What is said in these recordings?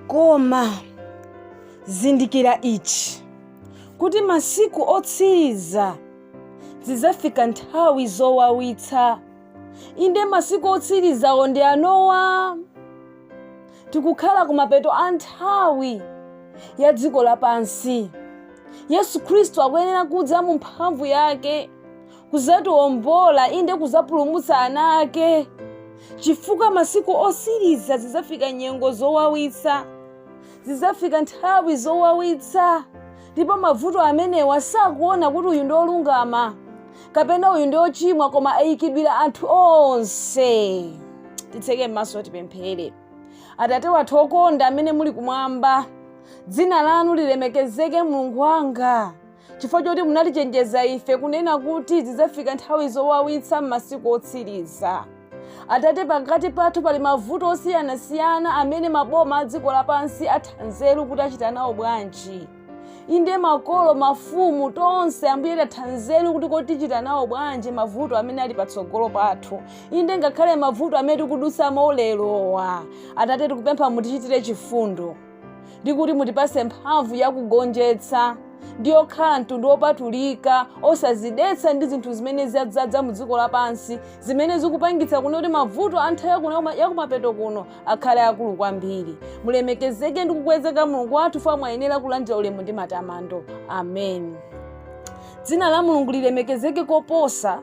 Koma zindikira ichi kuti masiku otsiriza zizafika nthawi zowawitsa. Inde masiku otsirizawo ndi anowa. Tikukhala kumapeto a nthawi ya dziko lapansi. Yesu Khristu akuyenera kudza mu mphamvu yake kuzatiwombola, inde kuzapulumutsa ana ake. Chifukwa masiku otsiriza zizafika nyengo zowawitsa, zizafika nthawi zowawitsa, ndipo mavuto amenewa sakuona kuti uyu ndi olungama kapena uyu ndi ochimwa, koma ayikidwira anthu onse. Titseke m'maso tipemphere. Atate wathu okonda amene muli kumwamba, dzina lanu lilemekezeke Mulungu wanga, chifukwa choti munatichenjeza ife kunena kuti zizafika nthawi zowawitsa m'masiku otsiriza. Atate, pakati pathu pali mavuto osiyanasiyana amene maboma a dziko lapansi atha nzeru kuti achita nawo bwanji. Inde makolo, mafumu tonse ambuye tatha nzeru kuti tichita nawo bwanji mavuto amene ali patsogolo pathu. Inde ngakhale mavuto amene tikudutsamo lerowa. Atate, tikupempha mutichitire chifundo ndi kuti mutipase mphamvu yakugonjetsa ndi okhala mtundu opatulika, osazidetsa ndi zinthu zimene zadzaza mu dziko lapansi, zimene zikupangitsa kuti mavuto a nthawi yakumapeto kuno akhale akulu kwambiri. Mulemekezeke ndi kukwezeka Mulungu wathu, fa mwayenera kulandira ulemu ndi matamando. Amen. Dzina la Mulungu lilemekezeke koposa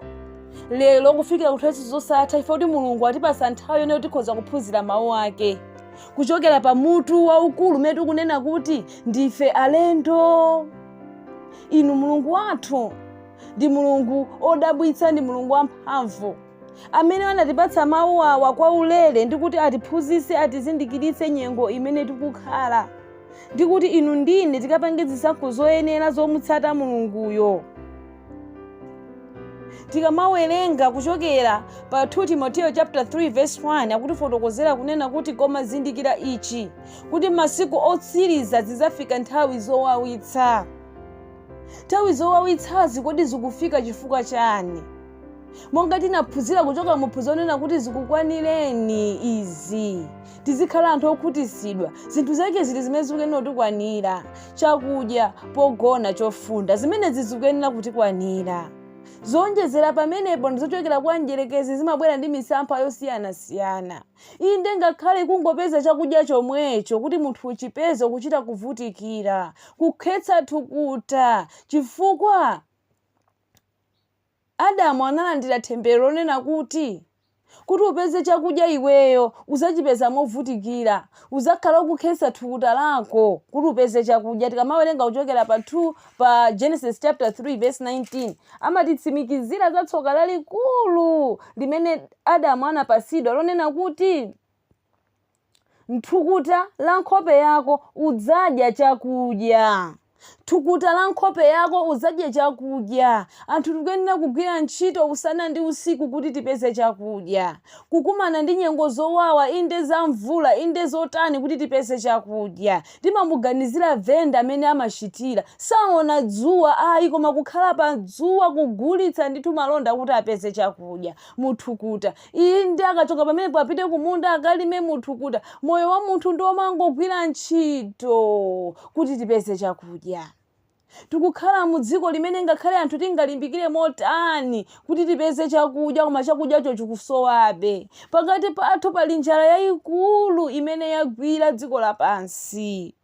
lero kufikira kuthawi zosatha, ife kuti Mulungu atipasa nthawi yone tikhoza kuphunzira mawu ake kuchokera pa mutu waukulu umene tikunena kuti ndife alendo. Inu Mulungu wathu ndi Mulungu odabwitsa, ndi Mulungu wamphamvu amene anatipatsa mawu awa kwa ulere ndi kuti atiphunzitse, atizindikiritse nyengo imene tikukhala, ndi kuti inu ndine tikapange zisankho zoyenera zomutsata Mulunguyo. Tikamawerenga kuchokera pa 2 Timoteyo chapter 3 verse 1 akutifotokozera kunena kuti koma zindikira ichi kuti masiku otsiriza zizafika nthawi zowawitsa. Nthawi zowawitsazi kodi zikufika chifukwa chani? Monga tinaphunzira kuchoka muphunziro onena kuti zikukwanireni izi, tizikhala anthu okhutitsidwa, zinthu zake zili zimene zikuyenera kutikwanira, chakudya, pogona, chofunda, zimene zikuyenera kutikwanira. Zonjezera pamenepo ndizochokera kwa njerekezi zimabwera ndi misampha yosiyanasiyana. Inde ngakhale kungopeza chakudya chomwecho kuti munthu uchipeze kuchita kuvutikira, kukhetsa thukuta, chifukwa Adamu analandira temberero lonena kuti upeze chakudya iweyo uzachipeza movutikira, uzakhala ukukhetsa thukuta lako kuti upeze chakudya. Tikamawerenga kuchokera pa Genesis chapter 3 verse 19 amatitsimikizira za tsoka lalikulu limene Adamu anapasidwa lonena kuti thukuta la nkhope yako udzadya chakudya. Thukuta la nkhope yako uzadya chakudya. Anthu tikuyenera kugwira ntchito usana ndi usiku kuti tipeze chakudya, kukumana ndi nyengo zowawa, inde za mvula, inde zotani kuti tipeze chakudya. Timamuganizira venda amene amachitira saona dzuwa ayi, koma kukhala pa dzuwa kugulitsa ndithu malonda kuti apeze chakudya muthukuta. Inde akachoka pamene apite kumunda akalime muthukuta. Moyo wa munthu ndi omangogwira ntchito kuti tipeze chakudya. Tikukhala mu dziko limene ngakhale anthu tingalimbikire motani kuti tipeze chakudya, koma chakudyacho chikusowabe. Pakati pathu pali njala yayikulu imene yagwira dziko lapansi.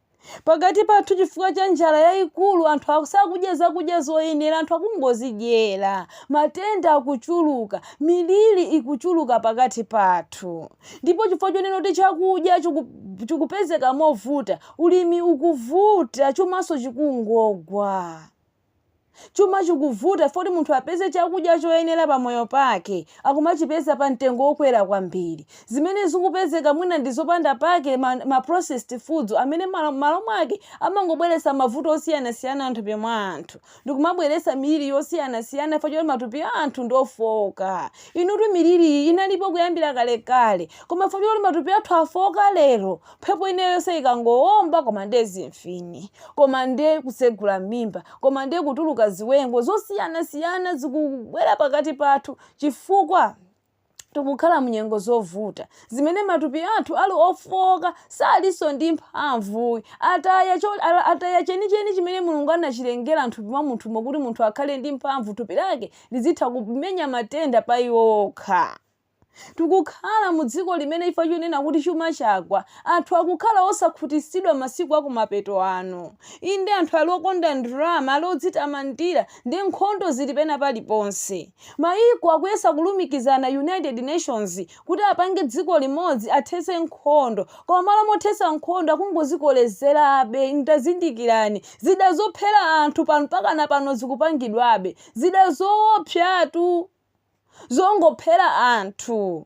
Pakati pathu chifukwa cha njala yayikulu anthu akusakudya zakudya zoyenera, anthu akungozidyera. Matenda akuchuluka, miliri ikuchuluka pakati pathu. Ndipo chifukwa chonena kuti chakudya chikupezeka movuta, ulimi ukuvuta, chumaso chikungogwa. Chuma chikuvuta foti munthu apeze chakudya choyenera pamoyo pake akumachipeza pa mtengo wokwera kwambiri. Zimene zikupezeka mwina ndizopanda pake ma processed foods amene malo mwake amangobweretsa mavuto osiyanasiyana anthupi mwa anthu, ndikumabweretsa miliri yosiyanasiyana foti matupi anthu ndofoka. Inutu miliri inalipo kuyambira kalekale, koma foti matupi athu afoka lero, mphepo ineyo yonse ikangowomba, koma nde zimfini, koma nde kusegula mimba, koma nde kutuluka ziwengo zosiyana-siyana zikubwera pakati pathu chifukwa tikukhala munyengo zovuta zimene matupi athu ali ofoka salinso ndi mphamvu ataya chenicheni chimene mulungu anachilengera mthupi mwa munthumo kuti munthu akhale ndi mphamvu thupi lake lizitha kumenya matenda pa iwo okha. Tikukhala mu dziko limene ifa chonena kuti chuma chagwa anthu akukhala osakhutisidwa masiku akumapeto ano. Inde anthu ali okonda ndalama ali odzitamandira ndi nkhondo zili pena paliponse. Mayiko akuyesa kulumikizana United Nations kuti apange dziko limodzi athetse nkhondo koma malo mothesa nkhondo akungozikolezerabe. Ndazindikirani zida zophera anthu pano mpaka pano zikupangidwabe zida zoopsatu zongophera anthu.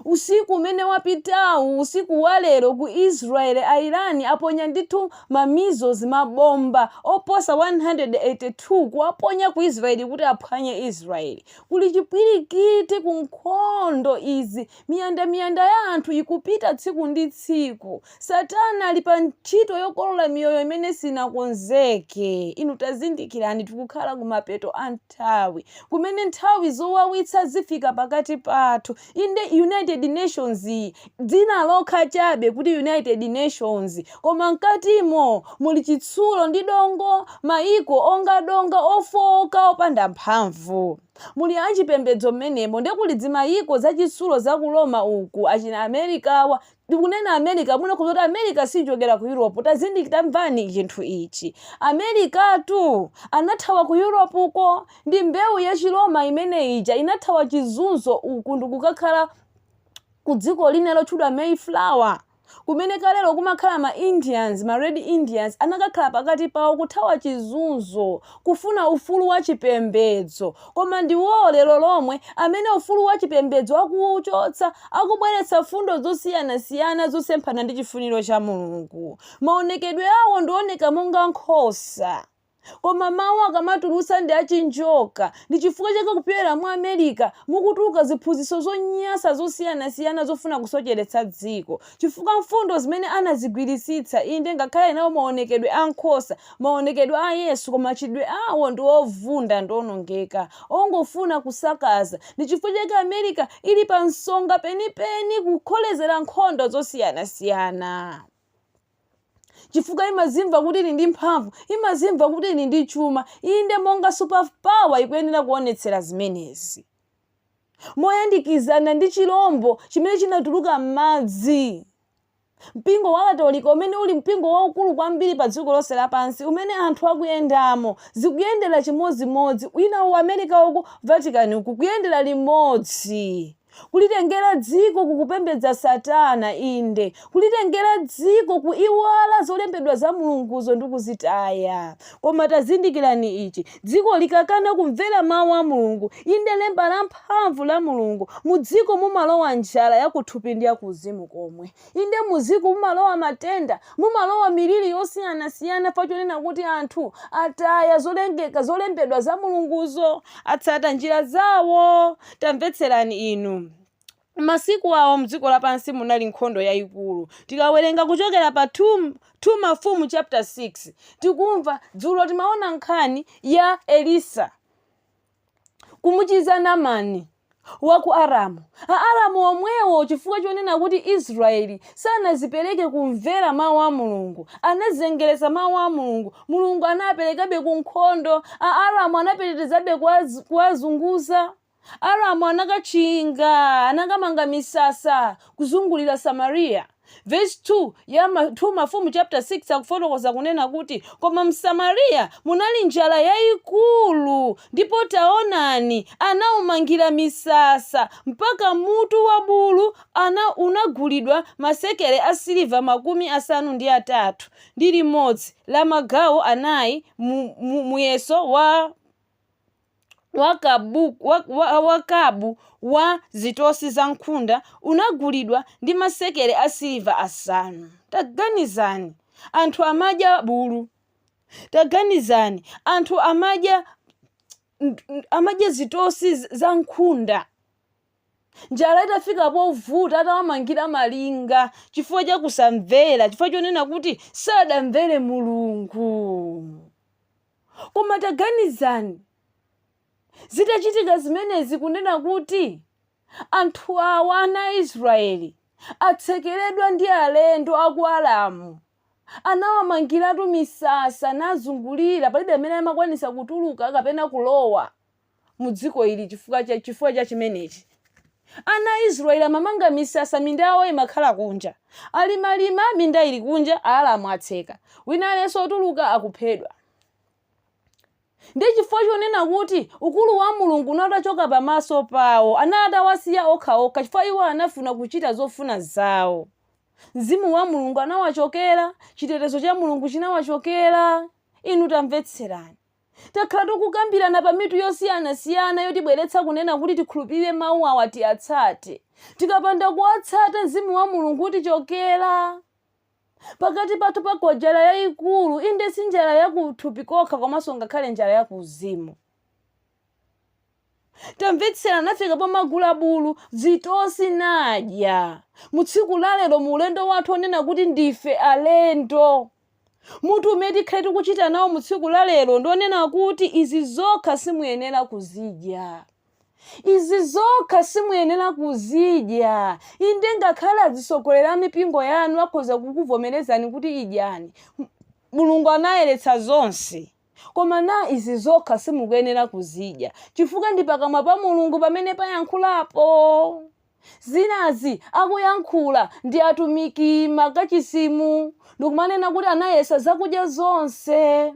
Usiku umene wapitawu usiku wa lero ku Israel Iran aponya ndithu mamissiles mabomba oposa 182 kuwaponya ku Israel kuti aphwanye Israel. Kuli chipwirikiti ku nkhondo izi miyanda ya anthu ikupita tsiku ndi tsiku. Satana ali pa ntchito yokolola miyoyo imene sinakonzeke. Inu tazindikirani tikukhala kumapeto a nthawi kumene nthawi zowawitsa zifika pakati pathu. Inde United Nations dzina lokha chabe kuti United Nations koma mkatimo muli chitsulo ndi dongo mayiko onga donga ofoka opanda mphamvu. Muli achipembedzo mmenemo ndekuli zimayiko zachitsulo za ku Roma uku achina Amerikawa. Ndikunena America muno kuti America sinjogera ku Europe. Tazindikira mvani chinthu ichi. America tu anathawa ku Europe uko ndi mbewu ya Chiroma imene ija inathawa chizunzo uku ndikukakhala ku dziko lina lotchedwa Mayflower kumene kalero kumakhala ma Indians, ma Red Indians anakakhala pakati pawo kuthawa chizunzo kufuna ufulu wa chipembedzo. Koma ndiwo lero lomwe amene ufulu wa chipembedzo akuchotsa akubweretsa fundo zosiyana zosemphana ndi chifuniro cha Mulungu. Maonekedwe awo ndioneka monga nkhosa koma mawu akamatulutsa ndi achinjoka. Ndi chifukwa chake kupyera mu America mukutuluka ziphunzitso zonyasa zosiyana zofuna kusocheretsa dziko chifukwa mfundo zimene anazigwirisitsa. Inde ngakhale nawo maonekedwe a nkhosa maonekedwe a Yesu koma machitidwe awo ndi ovunda ndi onongeka ongofuna kusakaza. Ndi chifukwa chake America ili pa nsonga penipeni kukholezera nkhondo zosiyana. Chifukwa imazimva kuti ili ndi mphamvu, imazimva kuti ili ndi chuma. Inde monga superpower ikuyenera kuonetsera zimenezi moyandikizana ndi chirombo chimene chinatuluka m'madzi. Mpingo wa Katolika umene uli mpingo waukulu kwambiri pa dziko lonse lapansi umene anthu akuyendamo zikuyendera chimodzimodzi. Wina u America uku Vatican uku kuyendera limodzi. Kulitengera dziko kukupembedza Satana. Inde kulitengera dziko kuiwala zolembedwa za Mulunguzo ndi kuzitaya. Koma tazindikirani ichi dziko likakana kumvera mawu a Mulungu inde lemba la mphamvu la Mulungu mu dziko mumalowa njala yakuthupi ndi yakuzimu komwe. Inde mu dziko mumalowa matenda mumalowa miliri yosiyana pachonena kuti anthu ataya zolembedwa za Mulunguzo atsata njira zawo. Tamvetserani inu. Masiku awo mdziko lapansi munali nkhondo yayikulu. Tikawerenga kuchokera pa 2 Mafumu chapter 6 tikumva dzulo timaona nkhani ya Elisa kumuchiza Naamani wa ku Aramu. Aramu omwewo chifukwa chonena kuti Israeli sanazipereke kumvera mawu a Mulungu anazengereza mawu a Mulungu. Mulungu anaperekabe ku nkhondo. Aramu anapetezabe kuwazunguza. Aramu anakachinga anakamanga misasa kuzungulira Samaria. Verse 2 ya 2 Mafumu chapter 6 akufotokoza kunena kuti koma mSamaria munali njala yayikulu ndipo taonani anaumangira misasa mpaka mutu wa bulu unagulidwa masekele a siliva 53 ndi limodzi la magawo anayi muyeso wakabu wa zitosi za nkhunda unagulidwa ndi masekele a siliva 5. Taganizani anthu amadya bulu. Taganizani anthu amadya zitosi za nkhunda. Njala itafika povuta atawamangira malinga chifukwa cha kusamvera chifukwa chonena kuti sadamvere Mulungu. Koma taganizani zitachitika zimenezi kunena kuti anthu awa ana Israeli atsekeredwa ndi alendo aku Aramu, anawamangiratu misasa nazungulira, palibe amene amakwanisa kutuluka kapena kulowa mu dziko ili chifukwa cha chimenechi. Ana Israeli amamanga misasa, minda yawo imakhala kunja, alimalima minda ili kunja, Aaramu atseka, wina alenso otuluka akuphedwa. Ndi chifukwa chonena kuti ukulu wa Mulungu unatachoka pamaso pawo, anatawasiya okhaokha chifukwa iwo anafuna kuchita zofuna zawo. Mzimu wa Mulungu anawachokera, chitetezo cha Mulungu chinawachokera. Inu tamvetserani. Takhala tikukambirana pa mitu yosiyana yotibweretsa kunena kuti tikhulupirire mawu awa tiyatsate. Tikapanda kuwatsata mzimu wa Mulungu utichokera. Pakati pathu pagwa njala yayikulu, inde si njala yakuthupi kokha komanso ngakhale njala yakuzimu. Tamvetsera nafika pa magulabulu, zitosi nadya. Mu tsiku la lero mu ulendo wathu onena kuti ndife alendo. Mutu umene tikhale tikuchita nawo mu tsiku la lero ndionena kuti izi zokha simuyenera kuzidya. Izi zokha simuyenera kuzidya. Inde ngakhale azisogolera mipingo yanu akhoza kukuvomerezani kuti idyani. Mulungu anayeretsa zonse. Koma na izi zokha simukuyenera kuzidya. Chifukwa ndi pakamwa pa Mulungu pamene payankhulapo. Zinazi akuyankhula ndi atumiki makachisimu, ndikumanena kuti anayesa zakudya zonse.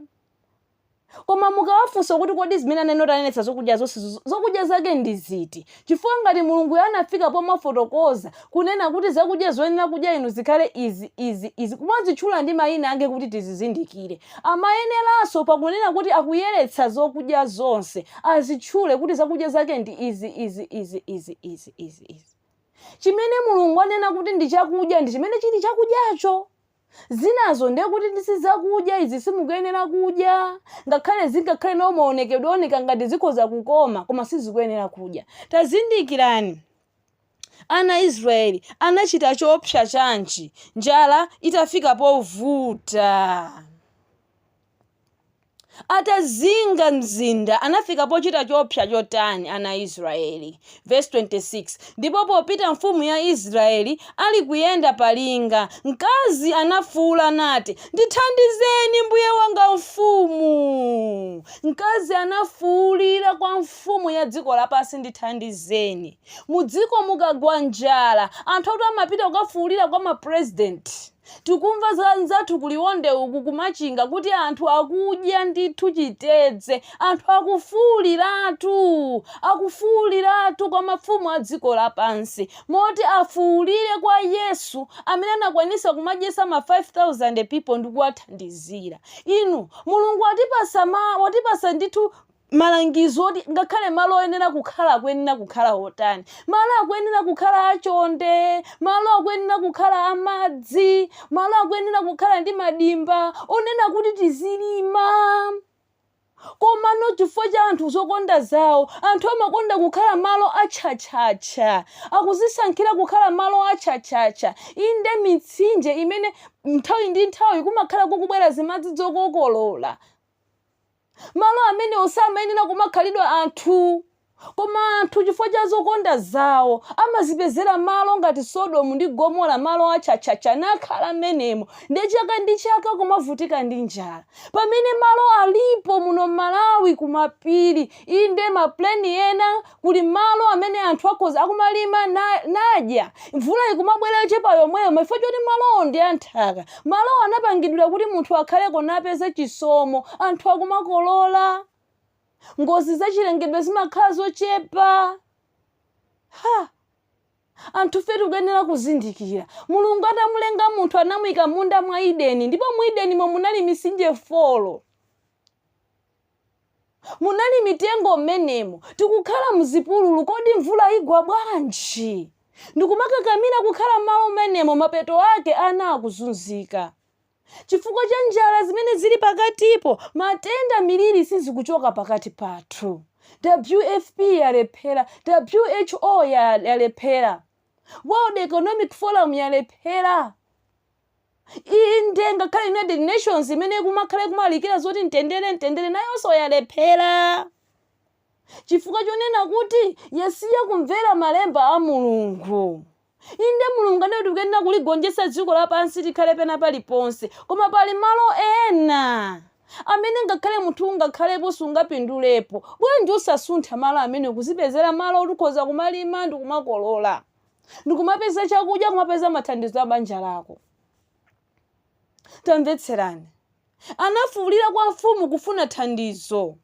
Koma mukawafunsa kuti kodi zimene anenetsa zokudya zonse, zokudya zake ndi ziti? Chifukwa ngati Mulungu yanafika pomafotokoza kunena kuti zakudya zoyenera kudya inu zikhale izi, kumazitchula ndi mayina ake kuti tizizindikire. Amayeneranso pakunena kuti akuyeretsa zokudya zonse, azitchule kuti zakudya zake ndi izi. Chimene Mulungu anena kuti ndi chakudya ndi chimene chili chakudyacho. Zinazo ndiye kuti ndisizakudya, izi simukuyenera kudya. Ngakhale zingakhale nawo maonekedwe oneka ngati zikhoza kukoma, koma sizikuyenera kudya. Tazindikirani, ana Israeli anachita choopsa chanji njala itafika povuta. Atazinga mzinda anafika pochita choopsa chotani ana Israeli. Verse 26. Ndipo popita mfumu ya Israeli ali kuyenda palinga, mkazi anafuula nati, ndithandizeni mbuye wanga mfumu. Mkazi anafuulira kwa mfumu ya dziko lapansi, ndithandizeni. Mu dziko mukagwa njala, anthu atu amapita kukafuulira kwa mapresident. Tikumva zanzathu kuliwonde uku kumachinga kuti anthu akudya ndithu chitedze, anthu akufuuliratu kwa mafumu a dziko lapansi, moti afuulire kwa Yesu amene anakwanisa kumadyesa ma 5,000 people ndi kuwathandizira. Inu Mulungu watipasa ndithu malangizo oti ngakhale malo oyenera kukhala akuyenera kukhala otani. Malo akuyenera kukhala achonde, malo akuyenera kukhala amadzi, malo akuyenera kukhala ndi madimba onena kuti tizilima. Koma no chifukwa cha anthu zokonda zawo, anthu amakonda kukhala malo achachacha, akuzisankhira kukhala malo achachacha. Inde mitsinje imene nthawi ndi nthawi kumakhala kukubwera zimadzi zokokolola, malo amene osamayenera kumakhalidwa anthu. Koma anthu chifukwa cha zokonda zawo amazipezera malo ngati Sodomu ndi Gomora, malo achachacha, nakhala menemo ndi chaka kumavutika ndi njala. Pamene malo alipo muno Malawi kumapiri, inde maplani ena kuli malo amene anthu akhoza akumalima nadya, mvula ikumabwera chepa yomweyo, chifukwa choti malo ndi anthaka. Malo anapangidwira kuti munthu akhaleko napeze chisomo, anthu akumakolola. Ngozi zachilengedwe zimakhala zochepa. Anthu fetu kuyenera kuzindikira. Mulungu atamulenga munthu anamuyika munda mwa Edeni, ndipo mu Edeni munali mitsinje 4. Munali mitengo mmenemo. Tikukhala muzipululu, kodi mvula igwa bwanji? Ndikumakakamira kukhala malo mmenemo, mapeto ake akuzunzika. Chifukwa cha njala zimene zili pakatipo, matenda miliri sizikuchoka pakati pathu. WFP yalephera, WHO yalephera, World Economic Forum yalephera. Inde ngakhale United Nations imene kumakhala kumalikira zoti ntendere nayonso yalephera. chifukwa chonena kuti yasiya kumvera malemba a Mulungu. Inde Mulungu anati tikuyenera kuligonjetsa dziko lapansi tikhale pena paliponse, koma pali malo ena amene ngakhale munthu ungakhalepo sungapindulepo. Bwanji usasuntha malo amene kuzipezera malo utikhoza kumalima ndi kumakolola, ndi kumapeza chakudya, kumapeza mathandizo a banja lako. Tamvetserani, anafuwulira kwa mfumu kufuna thandizo.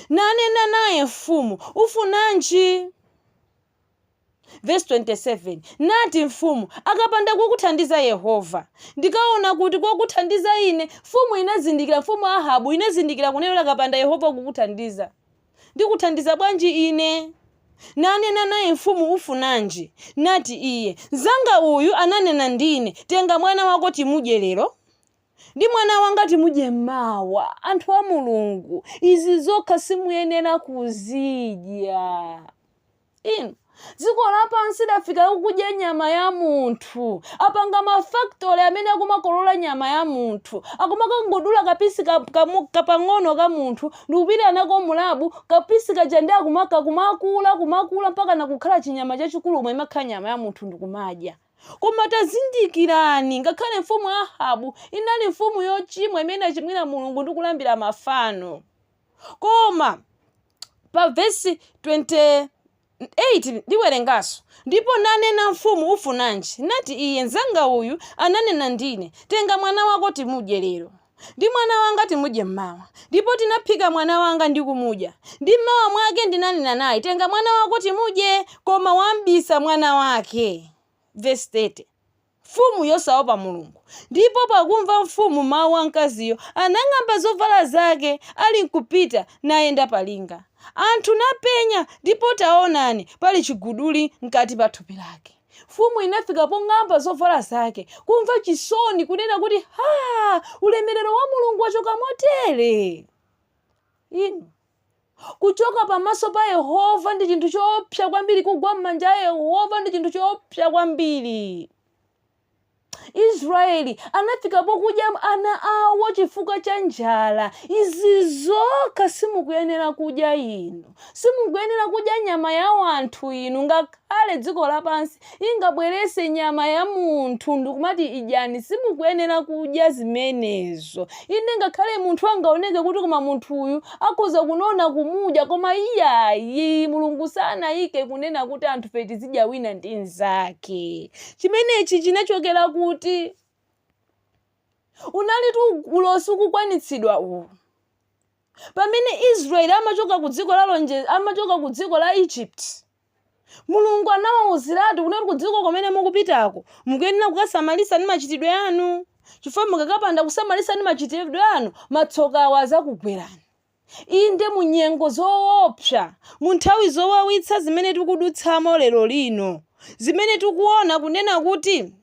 Nanena naye mfumu, ufunanji? Verse 27, nati mfumu, akapanda kukuthandiza Yehova, ndikaona kuti kokuthandiza ine. Mfumu inazindikira, mfumu Ahabu inazindikira kunena akapanda Yehova kukuthandiza, ndikuthandiza bwanji ine? Nanena naye mfumu, ufunanji? Nati iye, mzanga uyu ananena ndine, tenga mwana wako timudye lero ndi mwana wanga timudye mawa. Anthu a Mulungu, izi zokha simuyenera kuzidya. Inu dziko lapansi lafika kudya nyama ya munthu, apanga mafactory amene akumakolola nyama ya munthu, akumakangodula kapisi kapang'ono ka munthu ndikupita nako mulabu, kapisi kaja ndi kumakula mpaka nakukhala chinyama chachikulu omwe imakhala nyama ya munthu ndikumadya. Koma tazindikirani, ngakhale mfumu Ahabu inali mfumu yochimwa imene achimwira Mulungu ndi kulambira mafano. Koma pa verse 28 ndiwerengaso, ndipo nanena mfumu, ufunanji? Nati iye, mzanga uyu ananena ndine, tenga mwana wako timudye lero ndi mwana wanga timudye mmawa. Ndipo tinaphika mwana wanga ndi kumudya, ndi mmawa mwake ndinanena naye, tenga mwana wako timudye, koma wambisa mwana wake. Verse 30, mfumu yosaopa Mulungu. Ndipo pakumva mfumu mawu a mkaziyo, anang'amba zovala zake ali nkupita nayenda palinga. Anthu napenya, ndipo taonani pali chiguduli mkati pa thupi lake. Mfumu inafika pong'amba zovala zake, kumva chisoni kunena kuti ulemerero wa Mulungu wachoka motere. Inu kuchoka pamaso pa Yehova ndi chinthu choopsa kwambiri, kugwa m'manja a Yehova ndi chinthu choopsa kwambiri. Israeli anafika pokudya ana awo chifukwa cha njala. Izi zokha simukuyenera kudya inu, simukuyenera kudya nyama ya wanthu inu. Ngakhale dziko lapansi ingabwerese nyama ya munthu ndikumati idyani, simukuyenera kudya zimenezo. Ine ngakhale munthu angaoneke kuti koma munthu uyu akhoza kunona kumudya, koma iyayi Mulungu sanayike kunena kuti anthu fe tizidya wina ndi nzake. Chimenechi chinachokera kuti unali tu ulosi kukwanitsidwa uwu. Pamene Israeli amachoka ku dziko la Egypt, Mulungu anawawuziratu kunena kudziko kumene mukupitako mukuyenera kukasamalisa ndi machitidwe anu, chifukwa mukakapanda kusamalisa ndi machitidwe anu matsoka awo azakugwerani. Inde munyengo zoopsa, mu nthawi zowawitsa zimene tikudutsamo lero lino, zimene tikuona kunena kuti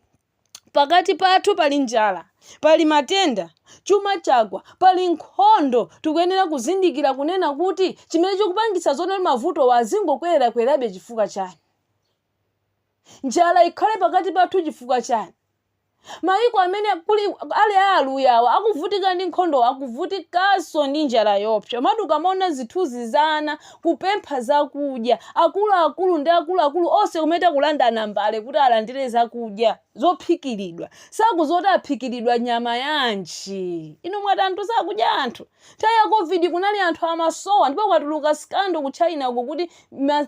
pakati pathu pali njala, pali matenda, chuma chagwa, pali nkhondo, tikuyenera kuzindikira kunena kuti chimene chikupangitsa zona mavuto wazingokwerera chifukwa chani. Njala ikhale pakati pathu chifukwa chani. Mayiko amene ali aluyawa akuvutika ndi nkhondo, akuvutikanso ndi njala yopsa. Maduka maona zithunzi zana kupempha zakudya, akuluakulu ndi akuluakulu onse kumeta kulandana mbale kuti alandire zakudya zophikiridwa. Sakuzoti aphikiridwa nyama yanji. Inu mwati anthu sakudya anthu. Nthawi ya COVID kunali anthu amasowa, ndipo kwatuluka skando ku China uko kuti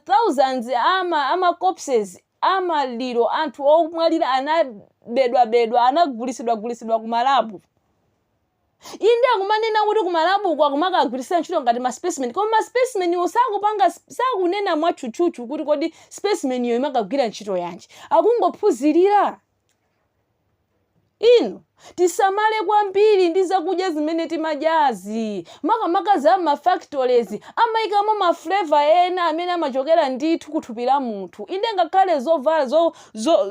thousands ama corpses amaliro, anthu omwalira anabedwa anagulisidwa kumalabu. Inde akumanena kuti kumalabu kwa kumakagulisa ntchito ngati ma specimen, koma ma specimen yo sakunena mwachuchuchu kuti kodi specimen yo imakagwira ntchito yanji. Akungophunzirira. Inu tisamale kwambiri ndi zakudya zimene timadyazi. Makamaka za mafactories amayikamo maflavor ena amene amachokera ndithu kuthupi la munthu. Inde ngakhale zovala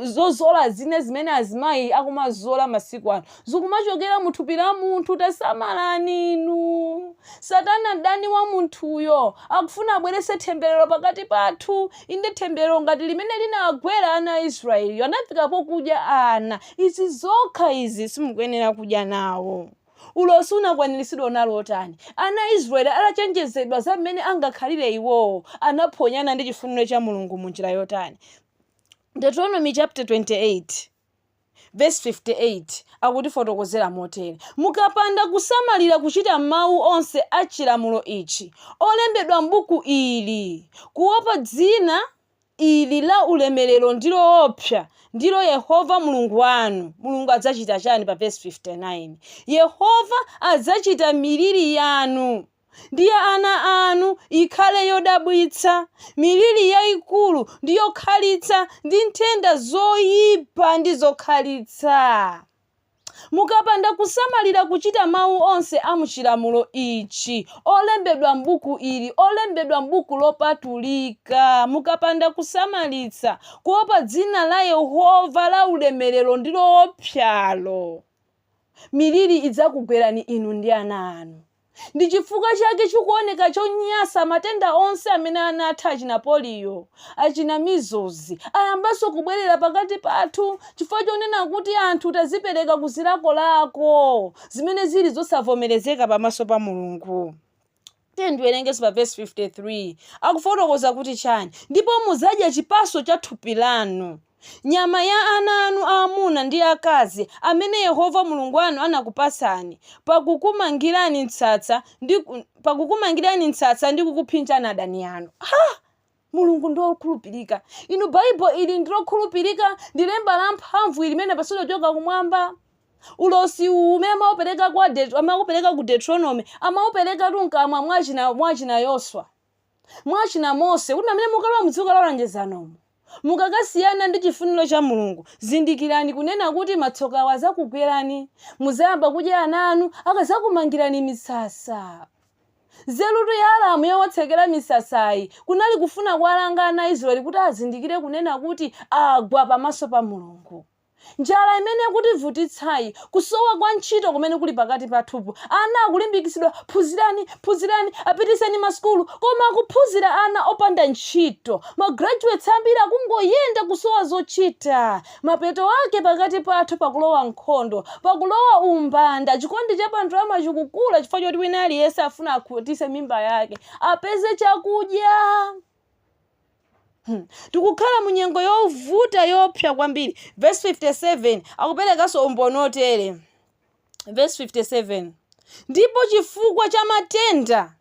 zozola zine zimene azimayi akumazola masiku ano zikumachokera muthupi la munthu. Tasamalani inu. Satana dani wa munthuyo akufuna abwerese temberero pakati pathu. Inde temberero ngati limene linagwera ana a Israeli anafika pokudya ana. Izi zokha izi simukuyenera kudya nawo. ulosi unakwaniritsidwa nalo otani. Ana Israeli alachenjezedwa za mmene angakhalire iwowo, anaphonyana ndi chifuniro cha Mulungu munjira yotani. Deuteronomy chapter 28 verse 58 akutifotokozera motere: mukapanda kusamalira kuchita mawu onse a chilamulo ichi olembedwa m'buku ili, kuopa dzina ili la ulemerero ndi loopsa ndilo Yehova Mulungu wanu, Mulungu adzachita chani pa verse 59? Yehova adzachita miliri yanu ndiye ana anu ikhale yodabwitsa, miliri yayikulu ndi yokhalitsa, ndi nthenda zoyipa ndi zokhalitsa. Mukapanda kusamalira kuchita mawu onse a muchilamulo ichi olembedwa m'buku ili, olembedwa m'buku lopatulika, mukapanda kusamalitsa kuopa dzina la Yehova la ulemerero ndi loopsalo, miliri idzakugwerani inu ndi ana anu. Ndi chifukwa chake chikuoneka chonyasa matenda onse amene anatha achina poliyo, achina mizozi, ayambanso kubwerera pakati pathu chifukwa chonena kuti anthu tazipereka kuzilakolako zimene zili zosavomerezeka pamaso pa Mulungu. Ndiwerengeso pa verse 53 akufotokoza kuti chani: ndipo muzadya chipatso cha thupi lanu, nyama ya ana anu aamuna ndi akazi amene Yehova Mulungu wanu anakupasani, pakukumangirani msasa ndi kukuphinjani adani anu. Mulungu ndi wokhulupirika. Inu Baibulo ili ndi lokhulupirika, ndi lemba la mphamvu limene pasilochoka kumwamba. Ulosi umene amaupereka ku Deuteronomy amaupereka tunkamwa mwachina Yoswa, mwachina Mose, kuti amene mukalowa m'dziko la lonjezanomo mukakasiyana ndi chifuniro cha Mulungu, zindikirani kunena kuti matsoka adzakugwerani, muzayamba kudya ana anu akazakumangirani misasa. Nzeru ya Aramu yowatsekera misasayi kunali kufuna kuwalanga ana Israeli kuti azindikire kunena kuti agwa pamaso pa Mulungu. Njala imene kutivutitsayi, kusowa kwa ntchito kumene kuli pakati pathupo, ana akulimbikitsidwa phunzirani, apitiseni masukulu, koma akuphunzira ana opanda ntchito. Graduates ambiri akungoyenda kusowa zochita. Mapeto ake pakati pathu pakulowa nkhondo, pakulowa umbanda, chikondi cha pandalama chikukula chifukwa choti wina aliyense afuna akhutitse mimba yake apeze chakudya. Tikukhala munyengo yovuta yopsa kwambiri. Verse 57 akuperekanso umboni otere. Verse 57: ndipo chifukwa cha matenda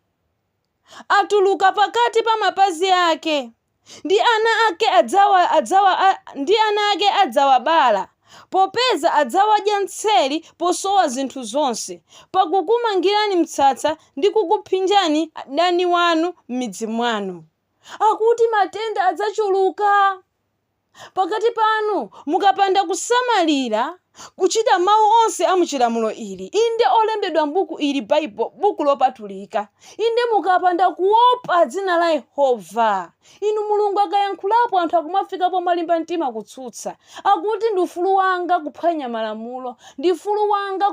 atuluka pakati pa mapazi ake, ndi ana ake adzawabala, popeza adzawadya ntseri posowa zinthu zonse, pakukumangirani msasa ndi kukuphinjani adani wanu m'midzi mwanu. Akuti matenda adzachuluka pakati panu mukapanda kusamalira kuchita mawu onse a muchilamulo ili, inde olembedwa m'buku ili, Baibulo, buku lopatulika, inde mukapanda kuopa dzina la Yehova. Inu Mulungu akayankhulapo anthu akumafikapo malimba mtima kutsutsa. Akuti ndi ufulu wanga kuphwanya malamulo, ndi ufulu wanga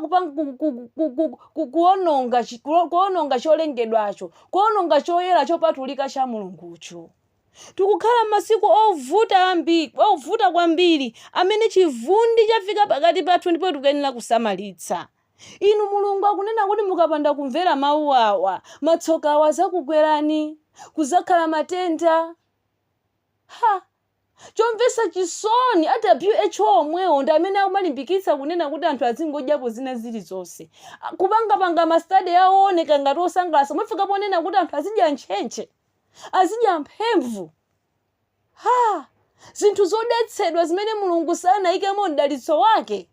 kuononga cholengedwacho, kuononga choyera chopatulika cha Mulungucho. Tikukhala masiku ovuta kwambiri amene chivundi chafika pakati pathu, ndipo tikuyenera kusamalitsa. Inu Mulungu akunena kuti mukapanda kumvera mawu awa, matsoka awa adzakugwerani, kuzakhala matenda. Chomvetsa chisoni, WHO omwewo ndi amene amalimbikitsa kunena kuti anthu azingodyapo zina zilizonse, kupangapanga masitadi awooneka ngati osangalatsa, mwafika ponena kuti anthu azidya ntchentche, azidya mphemvu. Zinthu zodetsedwa zimene Mulungu sanayikemo mdalitso wake,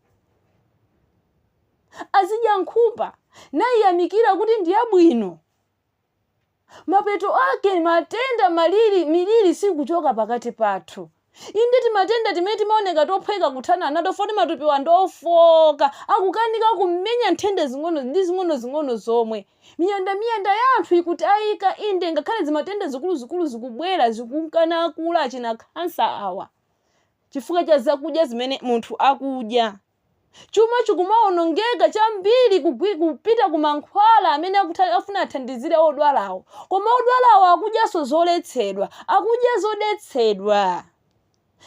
azidya nkhumba nayiyamikira kuti ndi yabwino. Mapeto ake matenda, miliri sikuchoka pakati pathu. Inde matenda timene timaoneka tophweka kuthana nato, foti matupi wandofoka akukanika kumenya nthenda zing'ono zomwe. Miyanda ya anthu ikutayika, inde ngakhale zimatenda zikulu zikubwera zikunkana akula achina kansa awa chifukwa cha zakudya zimene munthu akudya. Chuma chikumaonongeka chambiri kupita kumankhwala amene afuna athandizire odwalawo, koma odwalawo akudyaso zoletsedwa, akudya zodetsedwa.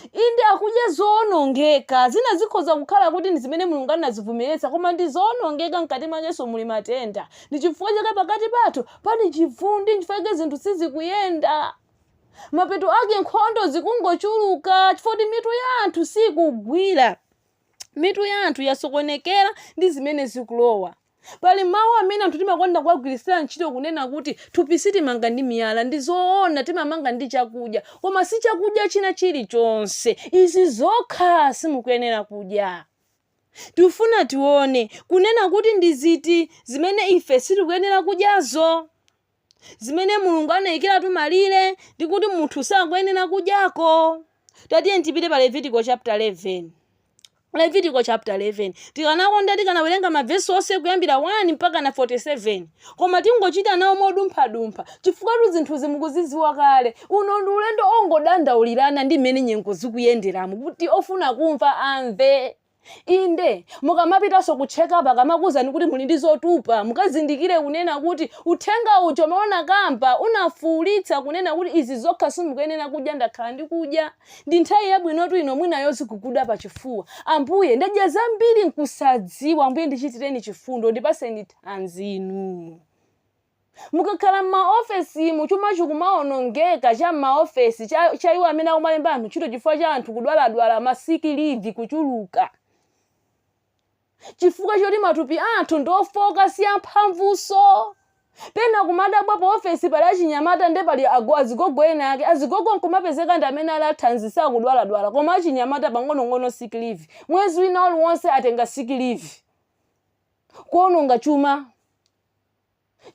inde akudya zoonongeka. Zina zikhoza kukhala kuti ndi zimene Mulungu anazivomeretsa koma ndi zoonongeka mkati mwakenso muli matenda. Ndi chifukwa chake pakati pathu pali chivundi chifukwa zinthu sizikuyenda. Mapeto ake nkhondo zikungochuluka chifukwa mitu ya anthu sikugwira. Mitu ya anthu yasokonekera ndi zimene zikulowa. Pali mawu amene anthu timakonda kuwagwirisira ntchito kunena kuti thupi sitimanga ndi miyala. Ndi zoona timamanga ndi chakudya koma si chakudya china chilichonse. Izi zokha simukuyenera kudya. Tifuna tione kunena kuti ndi ziti zimene ife sitikuyenera kudyazo, zimene Mulungu anayikira tumalire ndi kuti munthu sakuyenera kudyako. Tatiye tipite pa Levitical chapter 11. Levitical chapter 11 tikanakonda tikanawerenga mavesi onse kuyambira 1 mpaka na 47 koma tingochita nawo modumpha chifukwa zinthu zimukuziziwa kale. Uno ndi ulendo ongodandaulirana ndi mmene nyengo zikuyenderamo kuti ofuna kumva amve. Inde mukamapitanso kucheka pakamakuzani kuti muli ndi zotupa mukazindikire kunena kuti uthenga ucho maona kampa unafuulitsa kunena kuti izi zokha simukuyenera kudya ndakhala ndi kudya. Ndi nthawi yabwinotu ino mwinayo zikuguda pachifuwa. Ambuye ndadya zambiri nkusadziwa. Ambuye ndichitireni chifundo ndipaseni thanzi inu. Mukakhala m'maofesi chuma chikumaonongeka cha m'maofesi cha iwo amene akumalemba anthu ntchito chifukwa cha anthu kudwaladwala masiki livi kuchuluka. Chifukwa choti matupi anthu ndofoka si amphamvuso. Pena kumadabwa pa ofesi pali achinyamata nde pali azigogo ena ake. Azigogo nkumapezeka ndi amene ali athanzisa kudwaladwala koma achinyamata pang'onong'ono sick leave. Mwezi wina uliwonse atenga sick leave kuononga chuma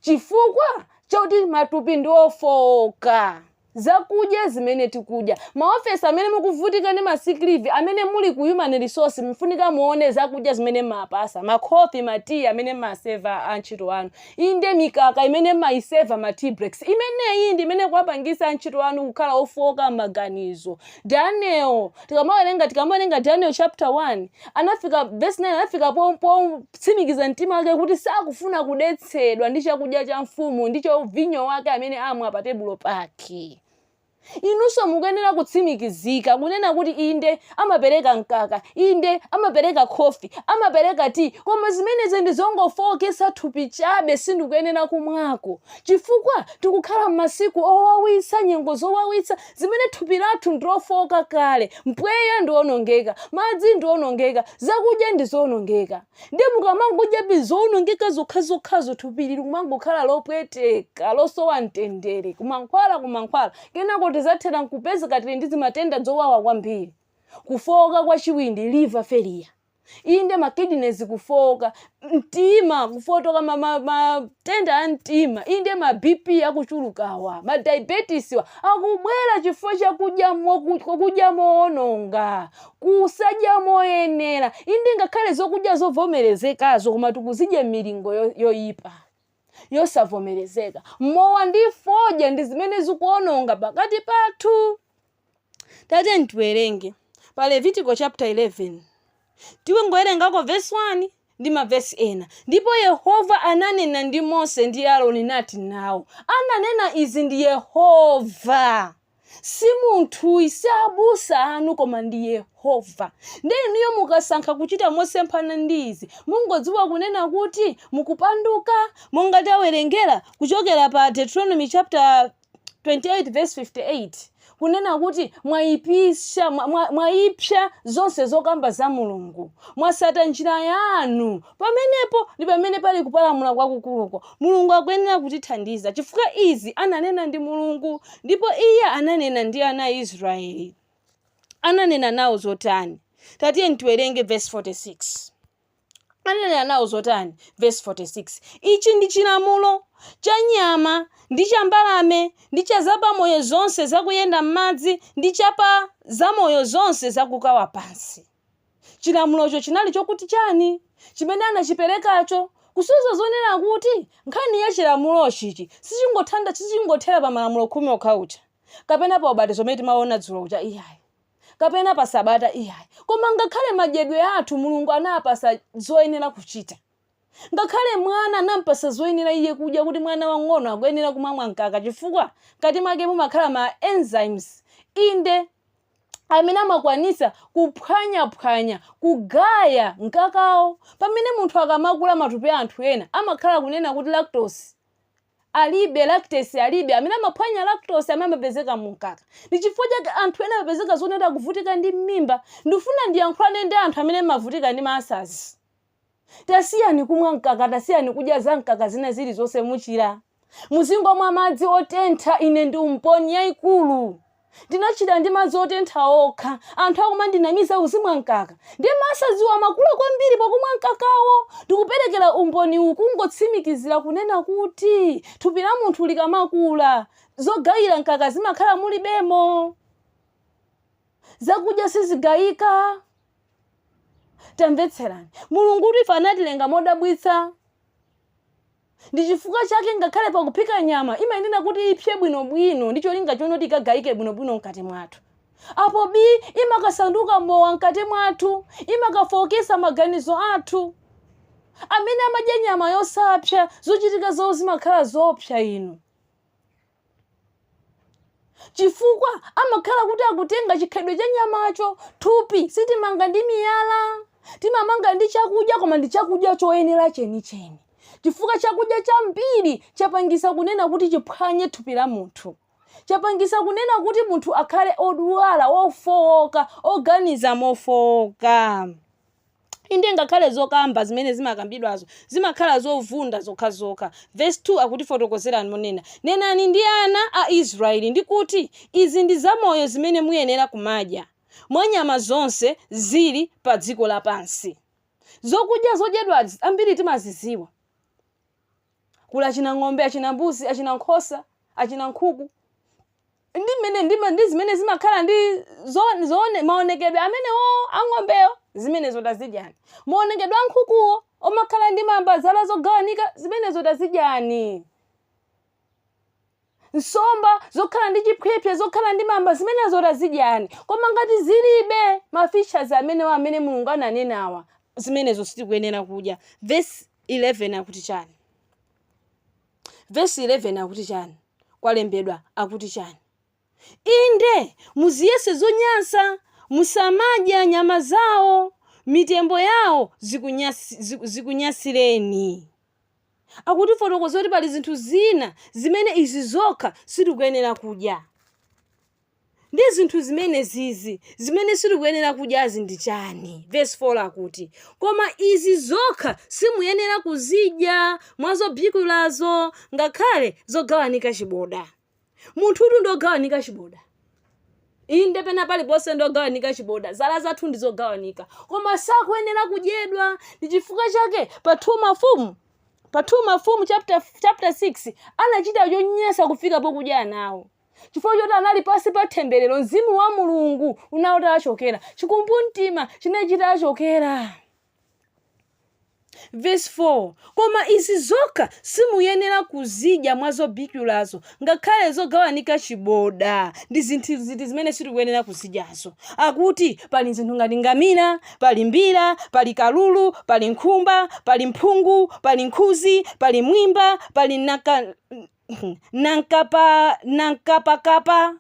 chifukwa choti matupi ndiofoka. Zakudya zimene tikudya. Maofesi amene mukuvutika ndi masick leave amene muli ku human resource mfunika muone zakudya zimene mapasa. Makhofi mati amene maseva antchito anu. Inde mikaka imene maiseva mati breaks. Imeneyi ndi imene kuwapangisa antchito anu kukhala ofoka maganizo. Daniel tikamawerenga Daniel chapter 1 anafika verse 9 anafika po tsimikiza mtima wake kuti sakufuna kudetsedwa ndi chakudya cha mfumu ndicho vinyo wake amene amwa pa tebulo pake. Inunso mukuyenera kutsimikizika kunena kuti inde amapereka mkaka, inde amapereka khofi, amapereka tea koma zimenezi ndi zongofokesa thupi chabe sindikuyenera kumwako. Chifukwa tikukhala m'masiku owawitsa nyengo zowawitsa zimene thupi lathu ndilofoka kale. Mpweya ndiwonongeka, madzi ndiwonongeka, zakudya ndizoonongeka. Ndi mukamangudya bizoonongeka zokhazokhazo thupi lili kumangokhala lopweteka losowa mtendere kumankhwala kenako tizathera nkupezeka tili ndi matenda zowawa kwambiri. Kufoka kwa chiwindi liver failure. Inde makidneys kufoka, mtima kufotoka matenda a mtima, inde ma BP akuchulukawa, ma diabetes akubwera chifukwa cha kudya moononga, kusadya moyenera. Inde ngakhale zokudya zovomerezekazo koma tikuzidya milingo yoyipa yosavomerezeka. Mowa ndi fodya ndi zimene zikuononga pakati pathu. Tate ntiwerenge pa Levitical chapter 11 tiwe ngowerengako verse 1 ndi mavesi ena. Ndipo Yehova ananena ndi Mose ndi Aaroni nati nawo. Ananena izi ndi Yehova, si munthu, si abusa anu koma ndi Yehova. Ndi inuyo mukasankha kuchita mosemphana ndi izi mungodziwa kunena kuti mukupanduka. Monga tawerengera kuchokera pa Deuteronomy chapter 28 verse 58 kunena kuti mwaipsha zonse zokamba za Mulungu, mwasata njira yanu. Pamenepo ndi pamene pali kupalamula kwakukuluko. Mulungu akuyenera kutithandiza chifukwa izi ananena ndi Mulungu ndipo iye ananena ndi ana Israeli. Ananena nawo zotani? Tatiye ntiwerenge verse 46. Ananena nawo zotani? Verse 46. Ichi ndi chilamulo cha nyama ndi cha mbalame ndi cha zapamoyo zonse zakuyenda m'madzi ndi cha pa zamoyo zonse zakukawa pansi. Chilamulocho chinali chokuti chani? Chimene anachiperekacho kusuza zonena kuti nkhani ya chilamulochi sichingothera pa malamulo 10 okaucha kapena pa ubatizo umene timaona dzulo uja iyayi kapena pa sabata iyayi. Koma ngakhale madyedwe athu Mulungu anapasa zoyenera kuchita. Ngakhale mwana anampasa zoyenera iye kudya kuti mwana wang'ono akuyenera kumamwa mkaka chifukwa kati mwake mumakhala ma enzymes. Inde amene amakwanisa kuphwanya kugaya mkakawo. Pamene munthu akamakula matupi anthu ena amakhala kunena kuti lactose alibe amene amaphwanya lactose amene amapezeka mu mkaka. Ndi chifukwa chake anthu ena amapezeka zonena kuvutika ndi mimba. Ndifuna ndiyankhulane ndi anthu amene mavutika ndi masazi. Tasiyani kumwa mkaka, tasiyani kudya za mkaka zina zili zonse muchira. Muzingomwa madzi otentha. Ine ndi umboni yayikulu. Ndinachita ndi madzi otentha okha. Anthu akumandinamiza uzimwa mkaka. Ndi masaziwo amakula kwambiri pakumwa mkakawo. Ndikuperekera umboni uku ngotsimikizira kunena kuti thupi la munthu likamakula zogayira mkaka zimakhala mulibemo. Zakudya sizigayika. Tamvetserani, Mulungu kuti anatilenga modabwitsa. Ndi chifukwa chake ngakhale pakuphika nyama imayenera kuti ipye bwinobwino ndi cholinga choti ikagayike bwinobwino mkati mwathu. Apo B imakasanduka mowa mkati mwathu, imakafokesa maganizo athu. Amene amadya nyama yosapsa zochitika zawo zimakhala zopsa inu. Chifukwa amakhala kuti akutenga chikhalidwe cha nyamacho. Thupi sitimanga ndi miyala, timamanga ndi chakudya, koma ndi chakudya choyenera chenicheni. Chifukwa chakudya chambiri chapangisa kunena kuti chiphwanye thupi la munthu. Chapangisa kunena kuti munthu akhale odwala, ofowoka, oganiza mofowoka. Inde ngakhale zokamba zimene zimakambidwazo zimakhala zovunda zokhazoka. Verse 2 akutifotokozerani monena, nenani ndi ana a Israeli ndikuti izi ndi zamoyo zimene muyenera kumadya mwa nyama zonse zili pa dziko lapansi. Zokudya zodyedwa ambiri timaziziwa. Kula achina ng'ombe, achina mbuzi, achina nkhosa, achina nkhuku. Ndi zimene zimakhala ndi zone maonekedwe amene ang'ombeyo zimene zotazidyani. Maonekedwe ankhukuwo omakhala ndi mambazala zogawanika zimene zotazidyani. Nsomba zokhala ndi chiphwepwe zokhala ndi mamba zimene zotazidyani. Koma ngati zilibe mafeatures amene Mulungu ananenawa zimenezo sitikuyenera kudya. Verse 11 akuti chani? Verse 11 akuti chani? Kwalembedwa akuti chani? Inde muziyese zonyansa, musamadya nyama zawo, mitembo yawo zikunyasireni. Akuti fotokoza kuti pali zinthu zina zimene izi zokha sitikuyenera kudya. Ndi zinthu zimene zimene sitikuyenera kudyazi ndi chani? Verse 4 akuti koma izi zokha simuyenera kuzidya mwazobzikulazo ngakhale zogawanika chiboda. Munthu utu ndogawanika chiboda. Inde pena pali pose ndogawanika chiboda. Zala zathu ndizogawanika. Koma sakuyenera kudyedwa. Ndi chifukwa chake pa 2 Mafumu chapter 6 anachita chonyasa kufika pokudya nawo. Chifukwa choti anali pasi pa temberero, mzimu wa Mulungu unawota achokera. Chikumbumtima chinachita achokera. Verse 4 koma izi zokha simuyenera kuzidya mwazobzikulazo ngakhale zogawanika chiboda. Ndi zinthu zimene sitikuyenera kuzidyazo. Akuti pali zinthu ngati ngamira, pali mbira, pali kalulu, pali nkhumba, pali mphungu, pali nkhuzi, pali mwimba, pali nankapakapa.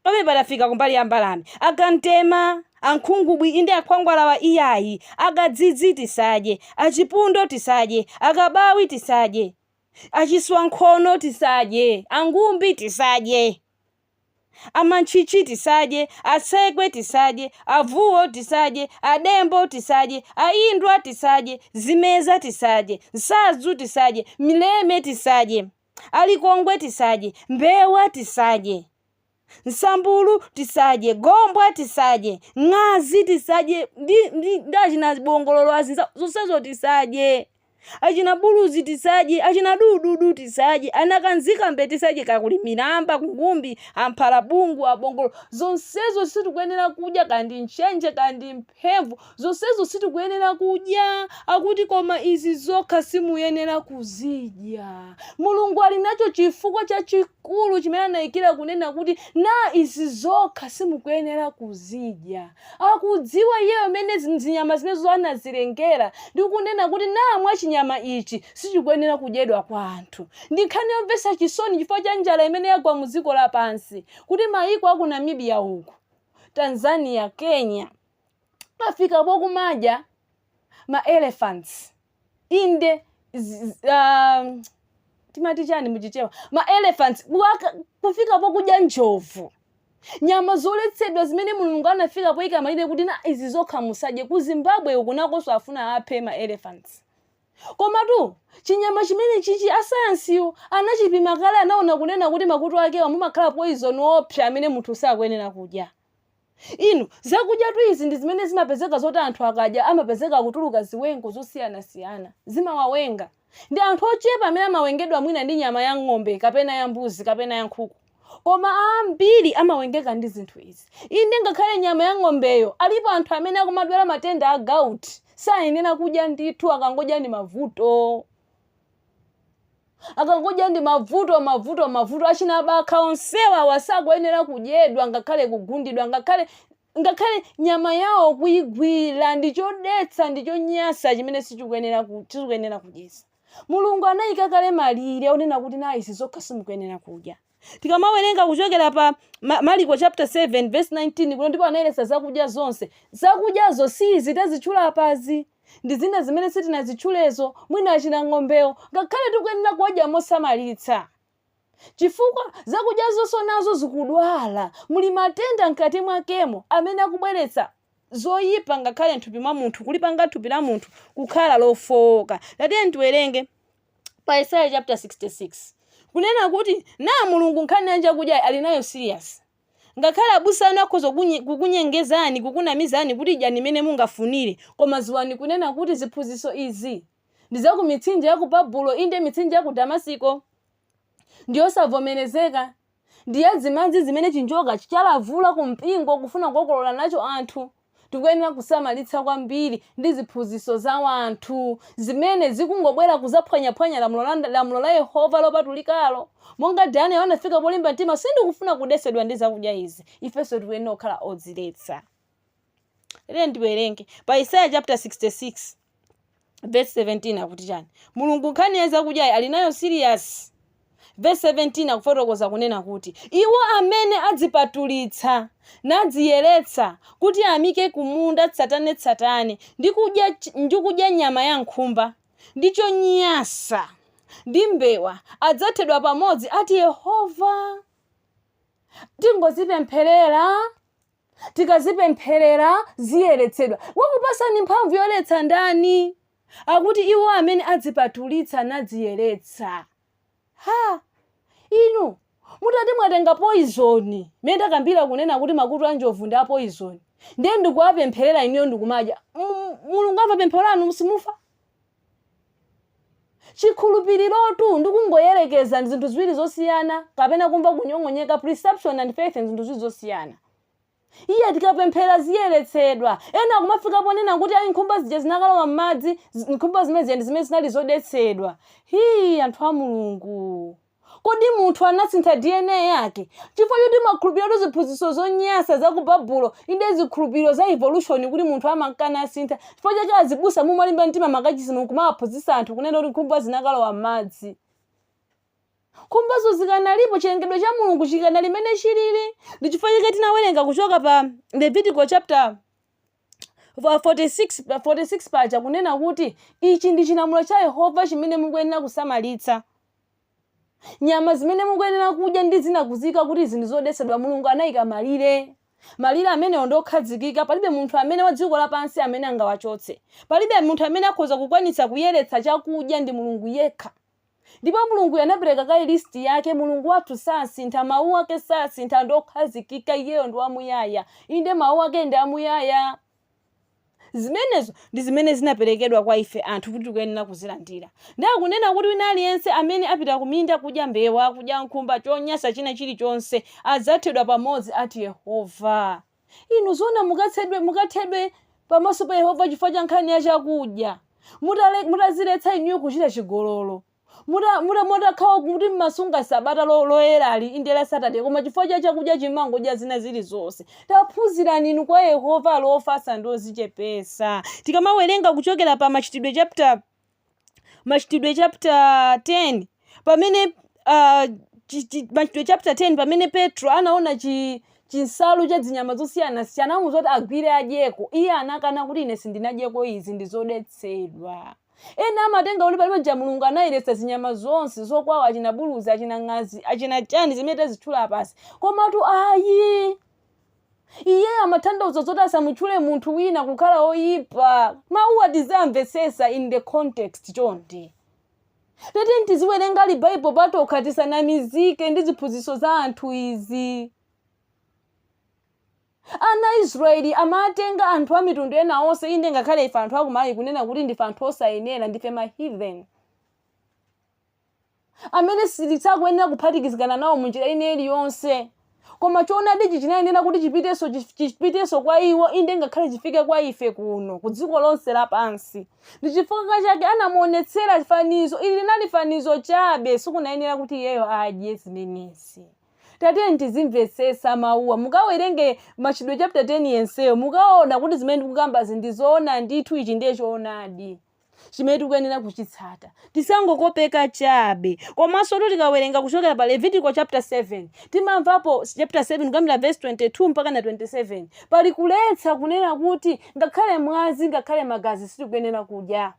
Pamene padafika kumbali ya mbalame, akantema, ankhungubwi inde akhwangwalawa iyayi, akadzidzi tisadye, achipundo tisadye, akabawi tisadye, achiswankhono tisadye, angumbi tisadye, amantchichi tisadye, atsekwe tisadye, avuwo tisadye, adembo tisadye, aindwa tisadye, zimeza tisadye, nsadzu tisadye, mileme tisadye, alikongwe tisadye, mbewa tisadye, nsambulu tisadye, gombwa tisadye, ng'azi tisadye, ndi achina bongololo azinza zonsezo tisadye, achina buluzi tisadye, achina dududu tisadye, anakanzikambe tisadye, kakuli miramba, kungumbi, amphalabungu, abongolo. Zonsezo sitikuyenera kudya, kandi nchenje kandi mphevu, zonsezo sitikuyenera kudya. Akuti koma izi zokha simuyenera kuzidya. Mulungu ali nacho chifukwa chachikulu chimene anayikira kunena kuti na izi zokha simukuyenera kuzidya. Akudziwa iye amene zinyama zinezo anazilengera ndi kunena kuti namwa chinyama ichi sichikuyenera kudyedwa kwa anthu. Ndikhani yomvetsa chisoni chifukwa cha njala imene yagwa mu dziko lapansi, kuti mayiko aku Namibia uku Tanzania, Kenya. Afika pokumadya ma elephants. Inde timati chani muchichewa. Ma elephants kufika pokudya njovu. Nyama zoletsedwa zimene Mulungu anafika poyika malire kuti na izi zokha musadye. Ku Zimbabwe ukunakonso afuna aphe ma elephants. Komatu chinyama chimene chichi asayansiwo anachipima kale anaona kunena kuti makutu akewa mumakhala poison opsa amene munthu sakuyenera kudya. Inu zakudya tu izi ndi zimene zimapezeka zoti anthu akadya amapezeka kutuluka ziwengo zosiyana-siyana zimawawenga. Ndi anthu ochepa amene amawengedwa mwina ndi nyama ya ng'ombe kapena ya mbuzi kapena ya nkhuku. Koma ambiri amawengeka ndi zinthu izi. Inde ngakhale nyama ya ng'ombeyo alipo anthu amene akumadwala matenda a gout sayenera kudya ndithu akangodya ndi mavuto. Akangodya ndi mavuto achinabakha onsewa wasakuyenera kudyedwa ngakhale kugundidwa ngakhale nyama yawo kuyigwira ndichodetsa ndichonyasa chimene sichikuyenera kudyesa. Mulungu anayika kale malire onena kuti na izi zokha simukuyenera kudya. Tikamawerenga kuchokera pa Marko chapter 7 verse 19 kuno ndipo anayeretsa zakudya zonse. Zakudyazo si izi tazitchula apazi. Ndi zina zimene sitinazitchulezo mwina achina ng'ombewo ngakhale tikuyenera kudya mosamalitsa. Chifukwa zakudyazo nazo zikudwala. Muli matenda mkati mwakemo amene akubweretsa zoyipa ngakhale mthupi mwa munthu kulipanga thupi la munthu kukhala lofowoka. Tatiye tiwerenge pa Isaiah chapter 66. Kunena kuti na Mulungu nkhani yanja kudya ali nayo serious. Ngakhale abusa anu akhoza kukunyengezani kukunamizani kuti idya nimene mungafunire. Koma ziwani kunena kuti ziphunzitso izi ndi za ku mitsinje ya ku Babulo inde mitsinje ya ku Damasiko. Ndiyosavomerezeka. Ndi yadzimadzi zimene chinjoka chichalavula ku mpingo kufuna kukokolola nacho anthu. Tikuyenera kusamalitsa kwambiri ndi ziphunzitso za wanthu zimene zikungobwera kuzaphwanya lamulo la Yehova lopatulikalo. Monga Daniel anafika polimba mtima sindikufuna kudesedwa ndi zakudya izi. Ifenso tikuyenera kukhala odziletsa. Ndiwerenge pa Isaiah chapter 66 verse 17 akuti chani. Mulungu nkhani ya zakudya ali nayo serious. Verse 17 akufotokoza kunena kuti iwo amene adzipatulitsa nadziyeretsa kuti amike kumunda tsatane ndi kudya nyama ya nkhumba ndi chonyasa ndi mbewa adzathedwa pamodzi ati Yehova. Tingozipempherera. Tikazipempherera ziyeretsedwa. Wakupasani mphamvu yoletsa ndani? Akuti iwo amene adzipatulitsa nadziyeretsa. Inu mutati mwatenga poison. Menda kambira kunena kuti makutu anjovu ndi poison. Ndiye ndikuwapempherera iniyo ndikumadya. Mulungu amapemphereranu musimufa. Chikhulupirirotu ndikungoyerekeza ndi zinthu ziwiri zosiyana kapena kumva kunyong'onyeka. Perception and faith ndi zinthu ziwiri zosiyana. Iye tikapemphera ziyeretsedwa. Ena kumafika ponena kuti ayi nkhumba zija zinakalowa m'madzi, nkhumba zimene zinali zodetsedwa. Anthu a Mulungu. Kodi munthu anasintha DNA yake? Chifukwa choti makhulupiriro ziphunzitso zonyasa za ku Babulo inde zikhulupiriro za evolution kuti munthu amankana asintha. Chifukwa chake azibusa mumalimba mtima makachisimu kumawaphunzitsa anthu kunena kuti nkhumba zinakalowa m'madzi. Nkhumbazo zikanalipo chilengedwe cha Mulungu chikanali mene chilili. Ndi chifukwa chake tinawerenga kuchoka pa Leviticus chapter 46 paja kunena kuti ichi ndi chilamulo cha Yehova chimene mukuyenera kusamalitsa. Nyama zimene mukuyenera kudya ndi zinakuzika kuti zinthu zodesedwa. Mulungu anayika malire. Malire amene ndokhazikika. Palibe munthu amene wa dziko lapansi amene angawachotse. Palibe munthu amene akhoza kukwanitsa kuyeretsa chakudya ndi Mulungu yekha. Ndipo Mulungu anapereka kale list yake. Mulungu wathu sasintha, mawu ake sasintha, ndokhazikika, iyeyo ndi wamuyaya. Inde mawu ake ndi amuyaya. Zimenezo ndi zimene zinaperekedwa kwa ife anthu kuti tikuyenera kuzilandira. Ndiye kunena kuti wina aliyense amene apita kuminda kudya mbewa, kudya nkhumba, chonyasa china chilichonse adzathedwa pamodzi ati Yehova. Inu zona mukathedwe pamaso pa Yehova chifukwa cha nkhani ya chakudya. Mutaziletsa inuyo kuchita chigololo. Mutakhawa kuti mmasunga sabata loyerali indela Saturday koma chifukwa cha chakudya chimangodya zina zilizonse. Taphunzirani inu kwa Yehova lofasa ndozichepesa. Tikamawerenga kuchokera pa Machitidwe chapter 10 pamene Machitidwe chapter 10 pamene Petro anaona chinsalu cha zinyama zosiyana-siyana amuzoti agwire adyeko. Iye anakana kuti ine sindinadyeko izi ndizodetsedwa. Ena amatenga kuti palibe ja Mulungu anayeretsa zinyama zonse zokwawa achina buluzi achina ng'azi achina chani zimene zithula pasi. Komatu ayi. Iye amatanthauza zoti asamutchule munthu wina kukhala oyipa. Mawuwa tizamvetsesa in the context chonde. Tete ntiziwerenga li Bible patokha tisanamizike ndi ziphunzitso za anthu izi. Ana Israeli amatenga anthu a mitundu ena onse inde ngakhale ife anthu akumayi kunena kuti ndife anthu osayenera ndife ma heathen. Amene sitikuyenera kuphatikizikana nawo munjira ine iliyonse. Koma choonadi chinayenera kuti chipiteso kwa iwo inde ngakhale chifike kwa ife kuno ku dziko lonse lapansi. Ndi chifukwa chake anamuonetsera fanizo ili linali fanizo chabe sikunayenera kuti iyeyo adye zimenezi. Tate ntizimvetsesa mawuwa mukawerenge Machitidwe chapter 10 yenseyo mukaona kuti zimene tikukamba zindizoona ndithu ichi ndiye choonadi. Chimene tikuyenera kuchitsata. Tisangokopeka chabe. Komanso tikawerenga kuchokera pa Levitical chapter 7. Timamvapo chapter 7 kuyambira verse 22 mpaka na 27. Pali kuletsa kunena kuti ngakhale mwazi ngakhale magazi sitikuyenera kudya.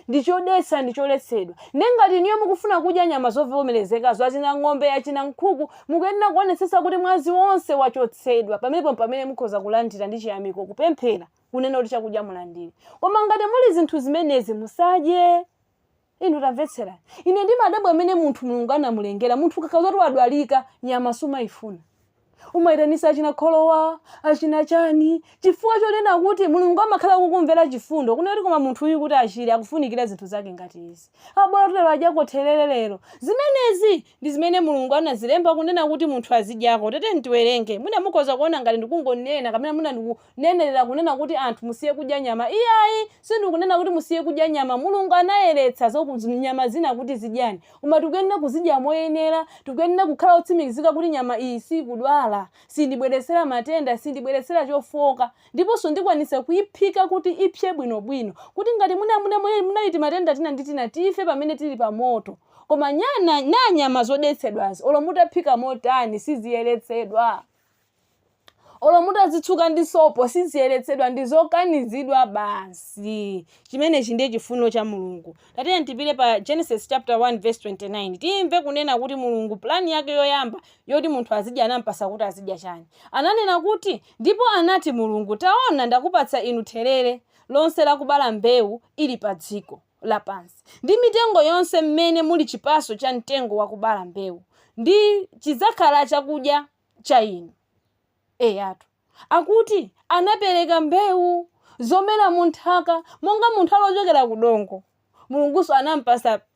Ndichodetsa ndicholetsedwa. Nengati niyo mukufuna kudya nyama zovomerezeka achina ng'ombe achina nkhuku mukuyenera kuonetsetsa kuti mwazi wonse wachotsedwa. Pamene mukhoza kulandira ndi chiyamiko kupemphera kunena kuti chakudya mulandire. Koma ngati muli zinthu zimenezi musadye. Inu tamvetsera. Ine ndimadabwa amene munthu Mulungu anamulengera munthu kakauza kuti wadwalika nyama sumayifuna. Umayitanisa achina kholowa achina chani chifukwa chonena kuti Mulungu amakhala kukumvera chifundo kunoti koma munthu uyu kuti achire akufunikira zinthu zake ngati izi. Abora lero adyako thelelelero. Zimenezi ndi zimene Mulungu anazilemba kunena kuti munthu azidyako. Tete ntiwerenge mwina mukhoza kuona ngati ndikungonena kapena mwina ndikunenelera kunena kuti anthu musiye kudya nyama. Iyayi sindikunena kuti musiye kudya nyama. Mulungu anayeretsa nyama zina kuti zidyani. Koma tikuyenera kuzidya moyenera. Tikuyenera kukhala otsimikizika kuti nyama iyi sikudwala. Sindibweresera matenda sindibweresera chofoka ndiponso ndikwanisa kuyiphika kuti ipye bwinobwino kuti ngati munaliti matenda tina nditina tife pamene tili pa moto. Koma nyama zodetsedwazi olo mutaphika motani siziyeretsedwa. Olo mutazitsuka ndi sopo siziyeretsedwa ndizokanizidwa basi. Chimenechi ndiye chifundo cha Mulungu. Tatene tipite pa Genesis chapter 1 verse 29. Timve kunena kuti Mulungu plani yake yoyamba yoti munthu azidya anampasa kuti azidya chani. Ananena kuti ndipo anati Mulungu taona ndakupatsa inu therere lonse lakubala mbewu ili pa dziko lapansi. Ndi mitengo yonse mmene muli chipaso cha mtengo wakubala mbewu. Ndi chidzakhala chakudya cha inu. Eyatu. Akuti anapereka mbewu zomera munthaka monga munthu alochokera kudongo. Mulunguso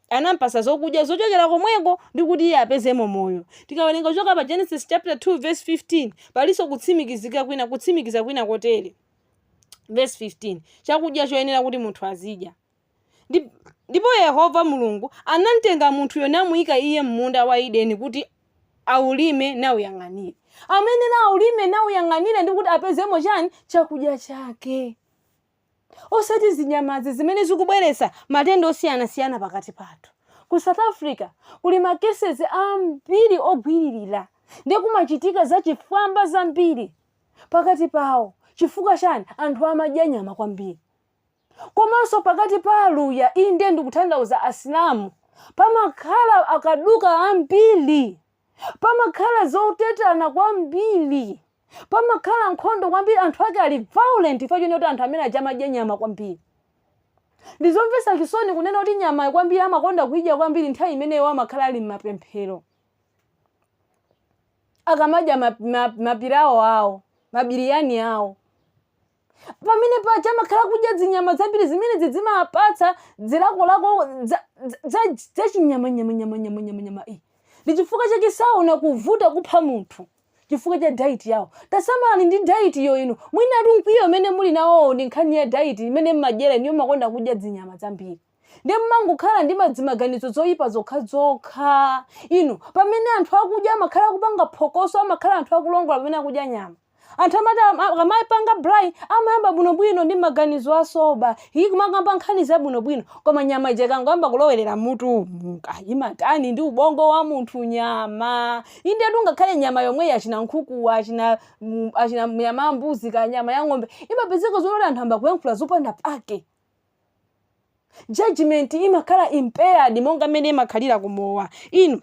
anampasa zokudya zochokera komweko ndi kuti iye apezemo moyo. Tikawerenga kuchoka pa Genesis chapter 2 verse 15 paliso kutsimikiza kwina kotere. Verse 15 chakudya choyenera kuti munthu azidya. Ndipo Yehova Mulungu anamtenga munthu yonamuyika iye m'munda wa Edeni kuti aulime na uyang'anire. Amene na aulime na uyang'anire ndi kuti apezemo chani chakudya chake. Osati zinyamazi zimene zikubweretsa matenda osiyana-siyana pakati pathu. Ku South Africa kuli makesezi ambiri ogwiririra ndi kumachitika za chifwamba zambiri pakati pawo. Chifukwa chani anthu amadya nyama kwambiri. Komanso pakati pa aluya inde ndikutanthauza asilamu pamakhala akaduka ambiri. Pamakhala zotetana kwambiri. Pamakhala nkhondo kwambiri anthu ake ali violent ifo chonena kuti anthu amene amadya nyama kwambiri. Ndizomvetsa chisoni kunena kuti nyama kwambiri amakonda kudya kwambiri nthawi imeneyo amakhala ali m'mapemphero. Akamadya mapirawo awo, mabiriyani awo. Pamene paja amakhala kudya zinyama zambiri zimene zimapatsa zilakolako za chinyama. Ndi chifukwa chake saona kuvuta kupha munthu. Chifukwa cha diet yawo. Tasamalani ndi diet yo inu. Mwina tunkwiyo mene muli nawo ndi nkhani ya diet imene mmajera niyo makonda kudya zinyama zambiri. Ndi mmangokhala ndi maganizo zoyipa zokha. Inu pamene anthu akudya amakhala kupanga phokoso amakhala anthu akulongola pamene akudya nyama. anthu amayipanga braai amayamba bwinobwino ndi maganizo asoba iyi kumakamba nkhani zabwinobwino koma nyama ija ikangamba kulowerera mutu imatani ndi ubongo wa munthu nyama indetu ngakhale nyama yomwe yachina nkhuku achina nyama ya mbuzi ka nyama ya ng'ombe imapezeka zolota anthu amba kuyankhula zopanda pake. Judgment imakhala impaired monga mmene imakhalira kumowa inu.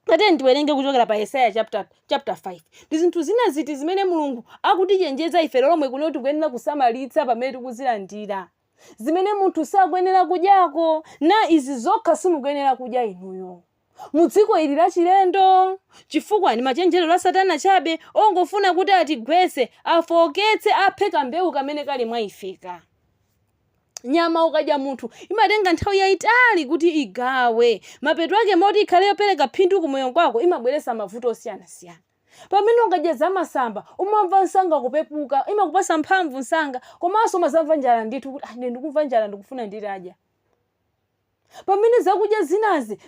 Tate ndiwerenge kuchokera pa Yesaya chapter 5. Ndi zinthu zina ziti zimene Mulungu akutichenjeza ife lomwe kuno tikuyenera kusamalitsa pamene tikuzilandira. Zimene munthu sakuyenera kudyako na izi zokha simukuyenera kudya inuyo. Mudziko ili la chilendo chifukwa ni machenjerero a Satana chabe ongofuna kuti atigwetse afoketse apheka mbewu kamene kali mwaifika. Nyama ukadya munthu imatenga nthawi yayitali kuti igawe mapeto ake moti ikhale yopereka phindu kumoyo kwako imabweretsa mavuto osiyanasiyana. Pamene ukadya zamasamba umamva nsanga kupepuka imakupasa mphamvu nsanga komanso umazamva njala ndithu kuti ine ndikumva njala ndikufuna nditadya. Pamene zakudya zinazi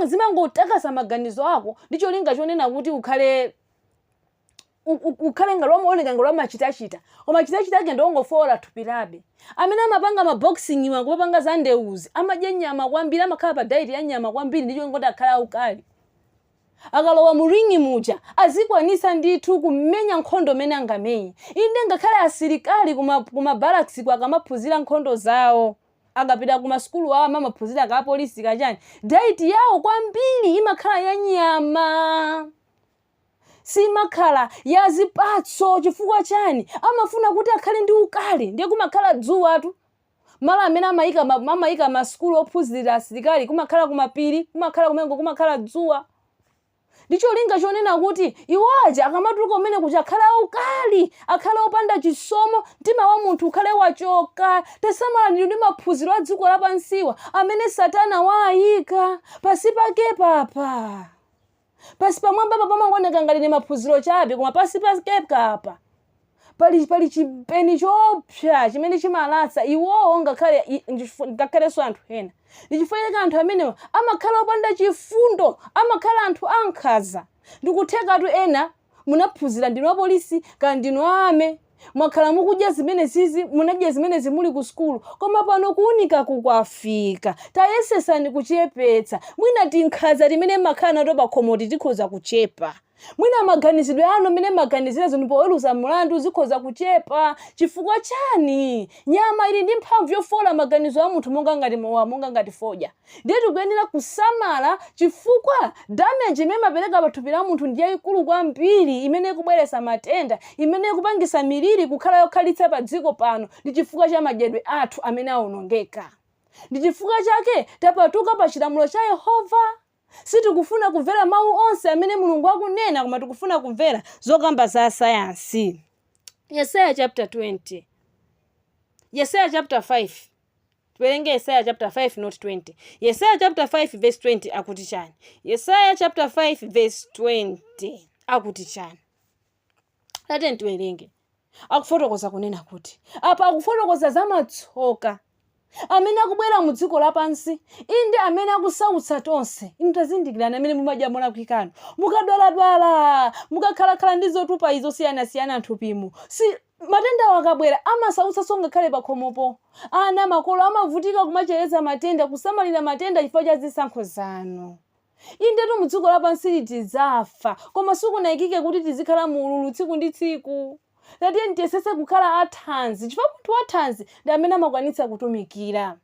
zimangotakasa maganizo ako ndicho linga chonena kuti ukhale ngati wamuoneka ngati wamachitachita koma chitachita ake ndongofola thupi labe. Amene amapanga maboxing iwa kupanga za ndeuzi amadya nyama kwambiri amakhala pa diet ya nyama kwambiri ndicho ngoti akhala aukali. Akalowa muringi muja azikwanisa ndithu kumenya nkhondo mene angamenye. Inde ngakhale asilikali kuma barracks kwa akamaphunzira nkhondo zawo akapita kuma skulu awo amaphunzira ka polisi kachani diet yawo kwambiri imakhala ya nyama. Simakhala ya zipatso chifukwa chani amafuna kuti akhale ndi ukali ndiye kumakhala dzuwatu mala amene amayika maskulu ophunzira asilikali kumakhala kumapiri kumakhala kumengo kumakhala dzuwa. Ndicho linga chonena kuti iwaja akamatuluka umene kuti akhala ukali akhala opanda chisomo mtima wa munthu ukhale wachoka. Tasamala ndi maphunziro a dziko lapansiwa amene Satana waayika pasi pake papa. Pasi pamwamba papa mangoneka ngati maphunziro chabe koma pasi pake papa pali chipeni chopsa chimene chimalatsa iwowo ngakhalenso anthu ena. Ndichifukwa anthu amene amakhala opanda chifundo amakhala anthu ankhanza. Ndikuthekatu ena munaphunzira ndinu apolisi kana ndinu ame mwakhala mukudya zimene zizi munadya zimene zimuli ku skulu koma pano kuunika kukwafika tayesesani kuchepetsa mwina tinkhanza timene makhala nato pakhomoti tikhoza kuchepa. Mwina maganizidwe ano mene maganizira zonipo weluza mulandu zikhoza kuchepa chifukwa chani nyama ili ndi mphamvu yofola maganizo a munthu monga ngati fodya. Ndiye tikuyenera kusamala chifukwa damage imene mapereka pathupi la munthu ndi yayikulu kwambiri imene kubweretsa matenda imene kupangisa miliri kukhala yokhalitsa pa dziko pano ndi chifukwa cha madyedwe athu amene awonongeka. Ndi chifukwa chake tapatuka pa chilamulo cha Yehova. Sitikufuna kumvera mawu onse amene Mulungu akunena koma tikufuna kumvera zokamba za sayansi. Yesaya chapter 20. Yesaya chapter 5. Tiwerenge Yesaya chapter 5 not 20. Yesaya chapter 5 verse 20 akuti chani? Yesaya chapter 5 verse 20 akuti chani? Tate tiwerenge. Akufotokoza kunena kuti apa akufotokoza za matsoka amene akubwera mu dziko lapansi inde amene akusautsa tonse. Inu tazindikirani amene mumadya mona kwikano mukadwaladwala mukakhalakhala ndi zotupa izo siyanasiyana anthupimu si matenda akabwera amasautsa songa khale pakhomopo ana makolo amavutika kumachereza matenda kusamalira matenda chifukwa cha zisankho zanu. Inde tu mu dziko lapansi tizafa koma sikunayikike kuti tizikhala mu ululu tsiku ndi tsiku. Tatiye ntiyesese kukhala athanzi chifukwa munthu wathanzi ndi amene amakwanitsa kutumikira.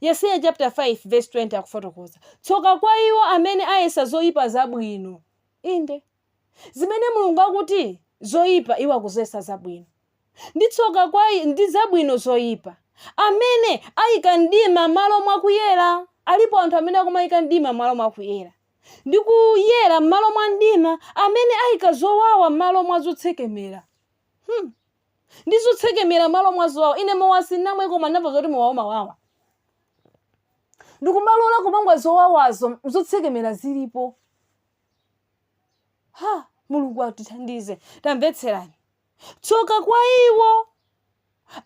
Yesaya chapter 5 verse 20 akufotokoza tsoka kwa iwo amene ayesa zoyipa zabwino. Inde zimene Mulungu akuti zoyipa iwo akuzesa zabwino. Ndi tsoka kwa ndi zabwino zoyipa amene ayika mdima m'malo mwa kuyera. Alipo anthu amene akumayika mdima m'malo mwa kuyera ndi kuyera m'malo mwa mdima amene ayika zowawa m'malo mwa zotsekemera. Ndizotsekemera m'malo mwa zowawa ine mowasi namwe koma ndamva zoti mowawa. Ndikumalola kumangwa zowawazo zotsekemera zilipo. Mulungu atithandize. Tamvetserani. Tsoka kwa iwo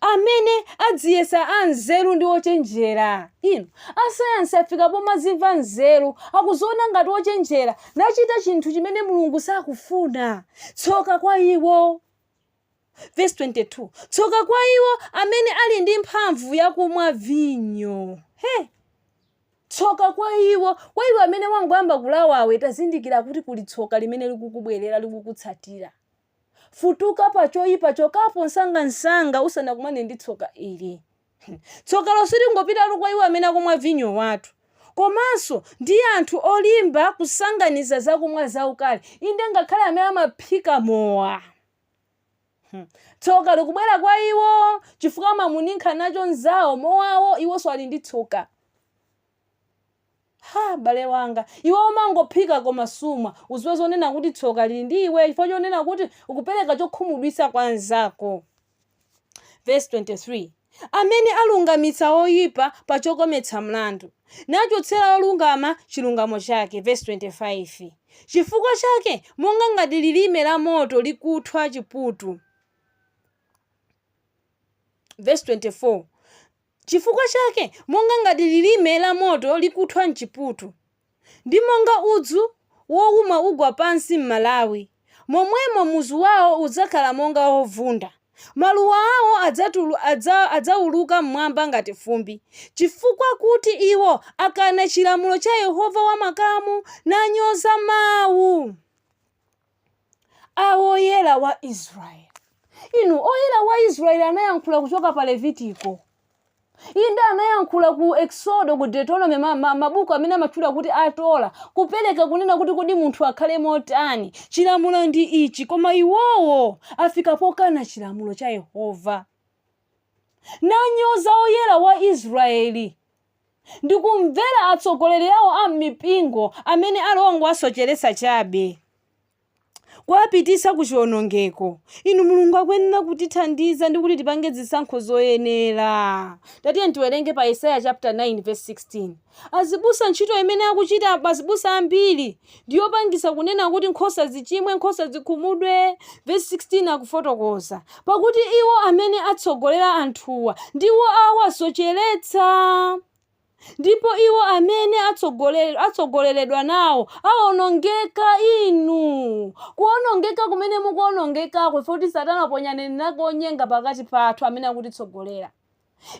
amene adziyesa anzeru ndi ochenjera. Inu asayansi afika pomazimva nzeru akuziona ngati ochenjera nachita chinthu chimene Mulungu sakufuna. Tsoka kwa iwo Verse 22. Tsoka kwa iwo amene ali ndi mphamvu yakumwa vinyo. Tsoka kwa iwo amene wangoyamba kulawawe, tazindikira kuti kuli tsoka limene likukubwerera likukutsatira. Futuka pa choyipa, chokapo msanga usanakumane ndi tsoka ili. Tsoka losingopita kwa iwo amene akumwa vinyo watu, komanso ndi anthu olimba kusanganiza zakumwa zaukali, inde ngakhale amene amaphika mowa. Tsoka likubwera kwa iwo chifukwa amamuninkhana nacho nzawo mowawo, iwonso ali ndi tsoka. Bale wanga, iwe umangophika koma sumwa, uziwe zonena kuti tsoka lili ndi iwe chifukwa chonena kuti ukupereka chokhumudwitsa kwa anzako. Verse 23. Amene alungamitsa oyipa pa chokometsa mlandu, nachotsera olungama chilungamo chake. Verse 25. Chifukwa chake monga ngati lilime la moto likuthwa chiputu. Verse 24. Chifukwa chake monga ngati lilime la moto likuthwa mchiputu, ndi monga udzu wowuma ugwa pansi m'malawi, momwemo muzu wawo udzakhala monga wovunda, maluwa awo adzauluka mmwamba ngati fumbi, chifukwa kuti iwo akana chilamulo cha Yehova wamakamu nanyoza mawu a oyera wa Israeli. Inu oyera wa Israeli anayankhula kuchoka pa Levitiko, inde anayankhula ku Exodo, ku Deuteronomy, mabuku amene amatchula kuti atola kupereka kunena kuti kodi munthu akhale motani, chilamulo ndi ichi, koma iwowo afika pokana chilamulo cha Yehova nanyoza oyera wa Israeli ndi kumvera atsogoleri awo a mipingo amene alongo asocheretsa chabe kuwapititsa ku chiwonongeko. Inu Mulungu akuyenera kutithandiza ndi kuti tipange zisankho zoyenera. Tatiye tiwerenge pa Yesaya chapter 9 verse 16. Azibusa ntchito imene akuchita azibusa ambiri ndiyopangisa kunena kuti nkhosa zichimwe, nkhosa zikhumudwe. Verse 16 akufotokoza pakuti iwo amene atsogolera anthuwa ndiwo awasocheretsa, ndipo iwo amene atsogoleredwa nawo awonongeka. Inu kuonongeka kumene mukuonongekako foti Satana aponyane nako nyenga pakati pathu amene akutitsogolera.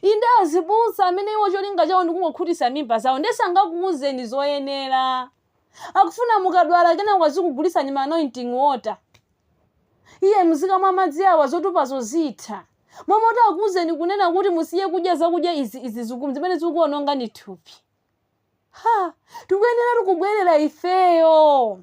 Inde azibusa amene iwo cholinga chawo ndikungokhutitsa mimba zawo, ndesangakuuzeni zoyenera. Akufuna mukadwala kena kwazikugulitsa nyama anointing water, iye mzikamwa madzi awa zotupazo zitha. Momota akuuzeni kunena kuti musiye kudya zakudya izi zimene zikuononga ni thupi. Tikuyenera kubwerera ifeyo,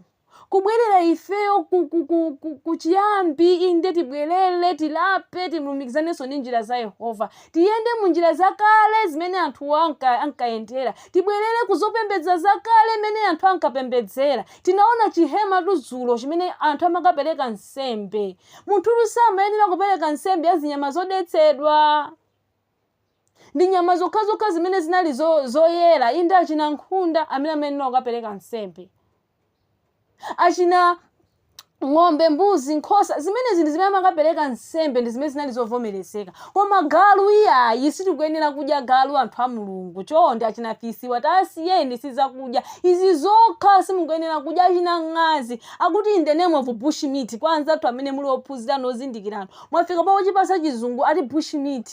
kuchiyambi, inde tibwerere, tilape, timlumikizanenso ndi njira za Yehova, tiyende mu njira zakale zimene anthu ankayendera, tibwerere kuzopembedza zakale zimene anthu ankapembedzera. Tinaona chihema tuzulo chimene anthu amakapereka nsembe. Munthu samayenera kupereka nsembe ya zinyama zodetsedwa, ndi nyama zokhazokha zimene zinali zoyera. Inde achina nkhunda amene amayenera kukapereka nsembe, achina ng'ombe, mbuzi, nkhosa, zimene zinthu zimene amakapereka nsembe ndi zimene zinali zovomerezeka. Koma galu iyayi sitikuyenera kudya galu anthu a Mulungu. Chonde achina fisiwa tasiyeni sizakudya izi zokha, simukuyenera kudya. Achina ng'azi akuti in the name of bush meat. Kwanza anthu amene muli ophunzira nozindikirana mwafika pa chipasa chizungu ati bush meat,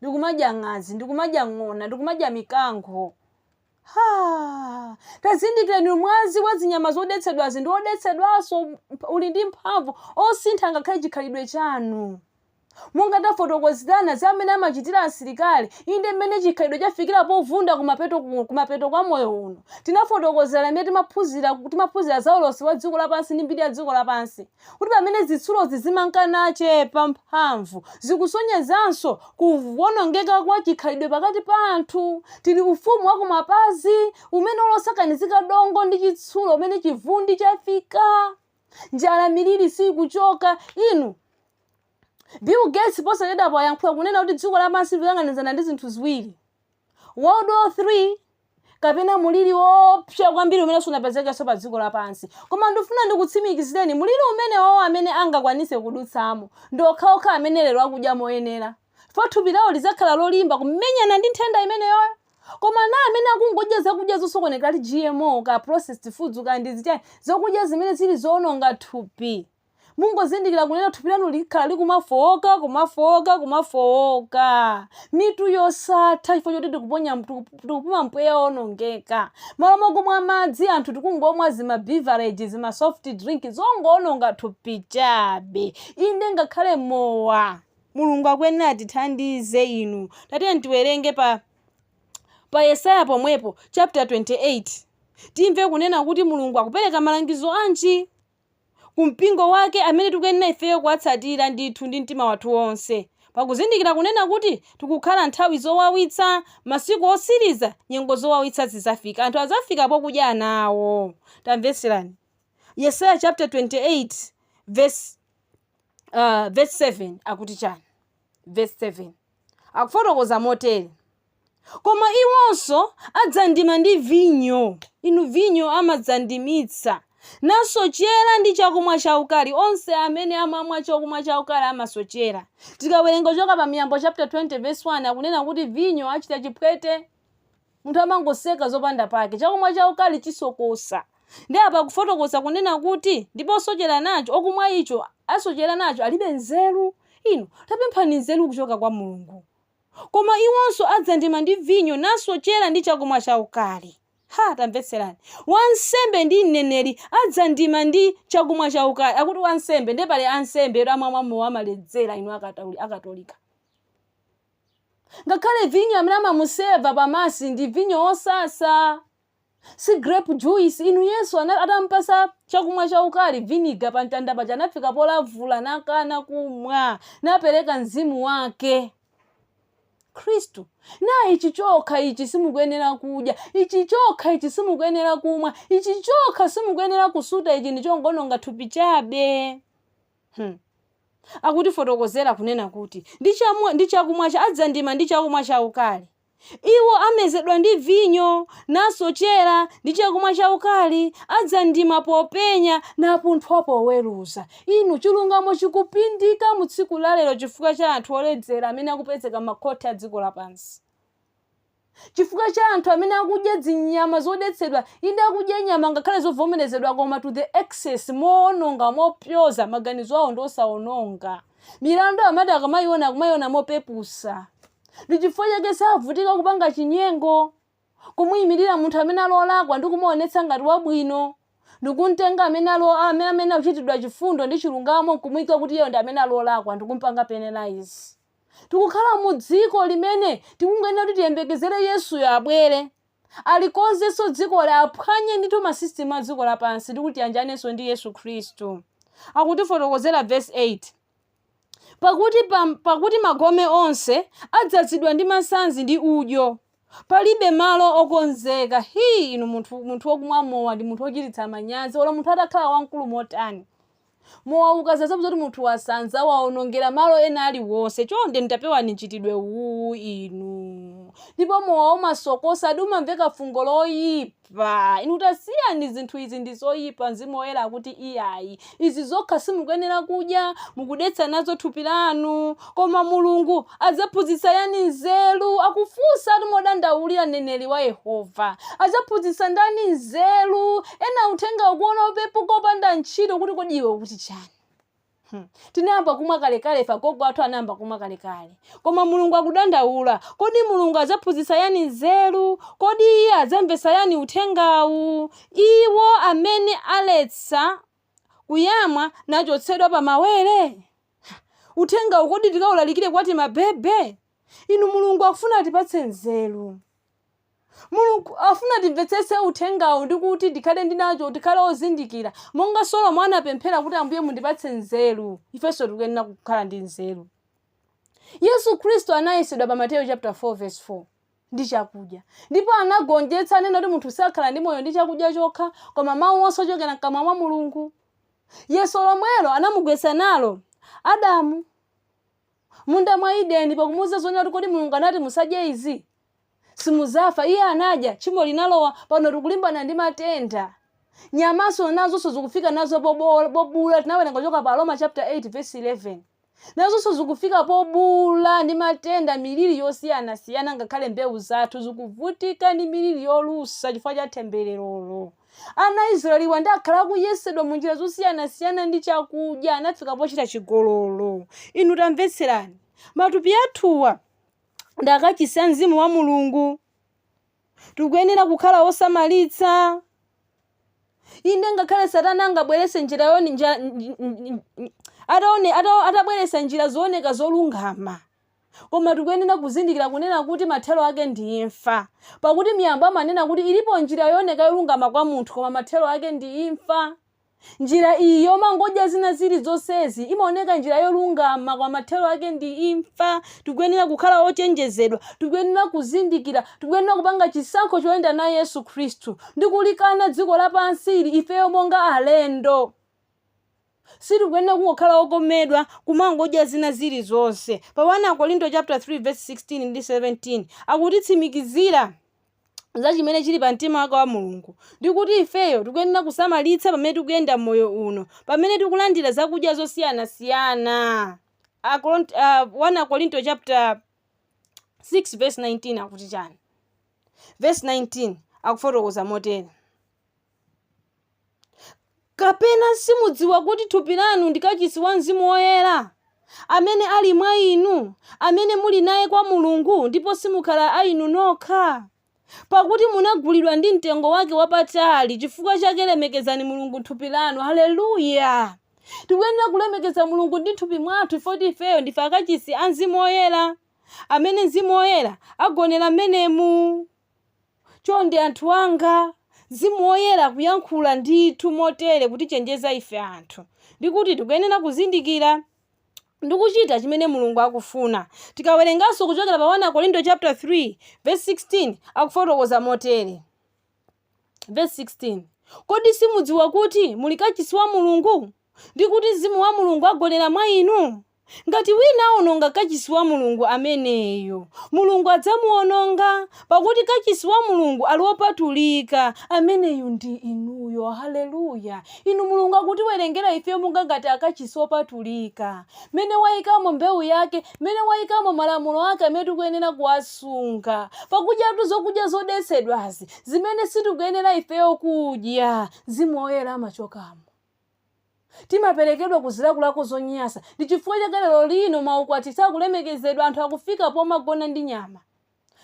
ndikumadya ng'azi, ndikumadya ng'ona, ndikumadya mikango. Tazindikirani mwazi wa zinyama zodetsedwazi ndi odetsedwaso uli ndi mphamvu osintha ngakhale chikhalidwe chanu. Monga tafotokozerana za amene amachitira asilikali, inde mmene chikhalidwe chafikira povunda kumapeto kwa moyo uno. Tinafotokozera mmene timaphunzira za ulosi wa dziko lapansi ndi mbiri ya dziko lapansi, kuti pamene zitsulozi zimankanache pa mphamvu zikusonyezanso kuwonongeka kwa chikhalidwe pakati pa anthu. Tili ufumu wa kumapazi umene ulosakanizika dongo ndi chitsulo, umene chivundi chafika, njala miliri sikuchoka. Inu Bill Gates posachedwa poyankhula kunena kuti dziko lapansi likuyang'anizana ndi zinthu ziwiri: World War III kapena muliri wopsa kwambiri umene sunapezeke pa dziko lapansi. Koma ndifuna ndikutsimikizireni muliri umene amene angakwanise kudutsamo ndokhaokha amene lero akudya moyenera, thupi lawo lizakhala lolimba kumenyana ndi nthenda imeneyoyo. Koma na amene akungodya zakudya zosokoneka ali GMO ka processed foods ka ndi zitani zakudya zimene zili zoononga thupi, mungozindikira kunena thupi lanu likhala kumafowoka mitu yosatha chifukwa choti tikupuma mpweya onongeka. Malo mokumwa madzi anthu tikungomwa zima beverage zima soft drink zongoononga thupi chabe. Inde ngakhale mowa Mulungu akuyenera atithandize inu. Tatiye tiwerenge pa Yesaya pomwepo chapter 28 timve kunena kuti Mulungu akupereka malangizo anji kumpingo wake amene tikuyenera ifeyo kuwatsatira ndithu ndi mtima wathu wonse. Pakuzindikira kunena kuti tikukhala nthawi zowawitsa, masiku osiriza, nyengo zowawitsa zizafika. Anthu azafika pokudya nawo. Tamveserani. Yesaya chapter 28 verse 7 akuti chani? Verse 7 akufotokoza motere: koma iwonso adzandima ndi vinyo. Inu vinyo amadzandimitsa. Nasochera ndi chakumwa chaukali. Onse amene amamwa chakumwa chaukali amasochera. Tikawerenga choka pa Miyambo chapter 20 verse 1 akunena kuti vinyo achita chipwete. Munthu amangoseka zopanda pake. Chakumwa chaukali chisokosa. Ndi apa kufotokoza kunena kuti ndipo osochera nacho, okumwa icho asochera nacho alibe nzeru. Inu tapemphani nzeru kuchoka kwa Mulungu. Koma iwonso adzandima ndi vinyo nasochera ndi chakumwa chaukali. Tamveserani. Wansembe ndi mneneri adzandima ndi chakumwa chaukali. Akuti wansembe ndi pale ansembe amamwa mowa amaledzera inu akatolika. Ngakhale vinyo amene amamuseva pamasi ndi vinyo osasa. Si grape juice. Inu Yesu atampasa chakumwa chaukali vinegar pa mtanda paja anafika polavula nakana kumwa napereka mzimu wake. Kristu na ichi chokha ichi simukuyenera kudya, ichi chokha ichi simukuyenera kumwa, ichi chokha simukuyenera kusuta, ichi ndichongononga thupi chabe. Akuti fotokozera kunena kuti ndi chakumwa adzandima ndi chakumwa chaukali. Iwo amezedwa ndi vinyo nasochera ndi chakumwa chaukali, adzandima popenya napunthwa poweruza. Inu chilungamo chikupindika mu tsiku la lero chifukwa cha anthu oledzera amene akupezeka makhoti a dziko lapansi. Chifukwa cha anthu amene akudya zinyama zodetsedwa, inde akudya nyama ngakhale zovomerezedwa koma to the excess, moononga mopyoza, maganizo awo ndosaononga. Milandu amati akumayiona mopepusa. Ndichifukwa chake savutika kupanga chinyengo, kumuyimirira munthu amene alolakwa ndi kumuonetsa ngati wabwino, ndikumtenga amene akuchitidwa chifundo ndi chilungamo kumuyika kuti iye ndi amene alolakwa ndikumpanga penalize. Tikukhala mu dziko limene tikungoyenera kuti tiyembekezere Yesuyo abwere alikonzenso dziko aphwanye ndithu masystem a dziko lapansi ndi kuti yanjanenso ndi Yesu Khristu. Akuti fotokozera verse 8: pakuti magome onse adzazidwa ndi masanzi ndi udyo, palibe malo okonzeka. Inu munthu wokumwa mowa ndi munthu wochititsa manyazi. Ola munthu atakhala wamkulu motani, mowa ukazaza kuti munthu wasanza waonongera malo ena aliwonse. Chonde nditapewa nichitidwe inu. Ndipo mowa umasokosa umamveka fungo loyipa. Inu tasiyani zinthu izi ndi zoyipa. Mzimu Woyera akuti iyayi izi zokha simukuyenera kudya, mukudetsa nazo thupi lanu. Koma Mulungu adzaphunzitsa yani nzeru? Akufunsa ati modandaulira mneneri wa Yehova. Adzaphunzitsa ndani nzeru? Ena uthenga ukuona upepo kopanda ntchito kuti kodi iwe kuti chani? Tinayamba kumwa kalekale, gogo athu anayamba kumwa kalekale. Koma Mulungu akudandaula, kodi Mulungu adzaphunzitsa yani nzeru? Kodi iye adzamvetsa yani uthengawu? Iwo amene aletsa kuyamwa nachotsedwa pa mawere. Uthengawu kodi tikawulalikire kwati mabebe? Inu Mulungu akufuna atipatse nzeru. Mulungu afuna timvetsetse uthengawu ndi kuti tikhale ndinacho, tikhale ozindikira. Monga Solomoni anapemphera kuti Ambuye mundipatse nzeru, ifenso tikuyenera kukhala ndi nzeru. Yesu Khristu anayesedwa pa Mateyu chapter 4 verse 4 ndi chakudya. Ndipo anagonjetsa nena kuti munthu sakhala ndi moyo ndi chakudya chokha, koma mawu onse ochokera m'kamwa mwa Mulungu. Yesu lomwelo anamugwetsa nalo Adamu munda mwa Edeni pakumuwuza zoona kuti kodi Mulungu anati musadye izi simuzafa. Iye anadya, tchimo linalowa. Pano tikulimbana ndi matenda. Nyamaso nazonso zikufika nazo bobula. Tinawerenga kuchoka pa Roma chapter 8 verse 11. nazonso zikufika pobula ndi matenda miliri yosiyana-siyana, ngakhale mbewu zathu zikuvutika ndi miliri yolusa chifukwa cha tembererolo. Ana Israeli andakhala kuyesedwa mu njira zosiyana-siyana ndi chakudya, anafika pochita chigololo. Inu tamvetserani, matupi athuwa ndakachisa mzimu wa Mulungu, tikuyenera kukhala osamalitsa. Inde ngakhale Satana angabwerese njira yoni atabweresa njira zooneka zolungama, koma tikuyenera kuzindikira kunena kuti mathelo ake ndi imfa, pakuti miyambo amanena kuti ilipo njira yooneka yolungama kwa munthu koma mathelo ake ndi imfa. Njira iyo mangodya zina zili zonsezi imaoneka njira yolungama kwa mathelo ake ndi imfa. Tikuyenera kukhala ochenjezedwa, tikuyenera kuzindikira, tikuyenera kupanga chisankho choyenda na Yesu Khristu ndi kulikana dziko lapansi ili ifeyo monga alendo. Sitikuyenera kungokhala okomedwa kumangodya zina zili zonse. Pa 1 Korinto chapter 3 verse 16 ndi 17 akutitsimikizira za chimene chili pa mtima wake wa Mulungu, ndikuti ifeyo tikuyenera kusamalitsa pamene tikuyenda moyo uno, pamene tikulandira zakudya zosiyana-siyana. 1 Korinto chapter 6 verse 19 akuti chani? Verse 19 akufotokoza motere: kapena simudziwa kuti thupi lanu ndi kachisi wa Mzimu Woyera amene ali mwa inu, amene muli naye kwa Mulungu, ndipo simukhala a inu nokha, pakuti munagulidwa ndi mtengo wake wapatali. Chifukwa chake lemekezani Mulungu thupi lanu. Haleluya! Tikuyenera kulemekeza Mulungu ndi thupi mwathu, ifoti ifeyo ndife akachisi a Mzimu Woyera, amene Mzimu Woyera agonera mmenemu. Chonde anthu anga, Mzimu Woyera kuyankhula ndithu motere kutichenjeza ife anthu, ndikuti tikuyenera kuzindikira ndikuchita chimene Mulungu akufuna. Tikawerenganso kuchokera pa 1 Korinto chapter 3 verse 16 akufotokoza motere. Verse 16: kodi simudziwa kuti muli kachisi wa Mulungu, ndikuti Mzimu wa Mulungu agonera mwa inu? Ngati wina aononga kachisi wa Mulungu, ameneyo Mulungu adzamuononga, pakuti kachisi wa Mulungu ali wopatulika, ameneyo ndi inuyo. Haleluya! Inu Mulungu akutiwerengera ifeyo monga ngati akachisi wopatulika, mene wayikamo mbewu yake, mene wayikamo malamulo ake amene tikuyenera kuwasunga. Pakudya zokudya zodesedwazi zimene sitikuyenera ifeyo kudya, Mzimu Woyera amachokamo. Timaperekedwa kuzilakolako zonyasa. Ndi chifukwa chake lero lino maukwati sakulemekezedwa, anthu akufika pomagona ndi nyama,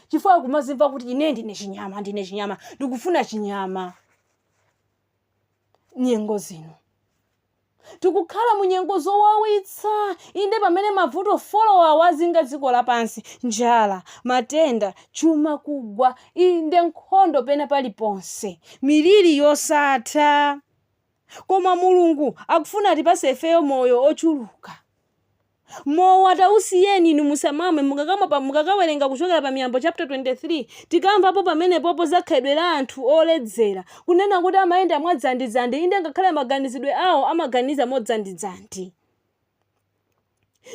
chifukwa kumazimva kuti ine ndine chinyama, ndikufuna chinyama. Nyengo zino tikukhala mu nyengo zowawitsa, inde pamene mavuto folowa wazinga dziko lapansi: njala, matenda, chuma kugwa, inde nkhondo pena paliponse, miliri yosatha. Koma Mulungu akufuna tipase ifeyo moyo ochuluka. Mowa tausiyeni inu musamamwe. Mukakawerenga kuchokera pa Miyambo chapter 23 tikamvapo pamene popo zakhaidwera anthu oledzera, kunena kuti amayenda mwadzandidzandi, inde ngakhale maganizidwe awo amaganiza modzandidzandi.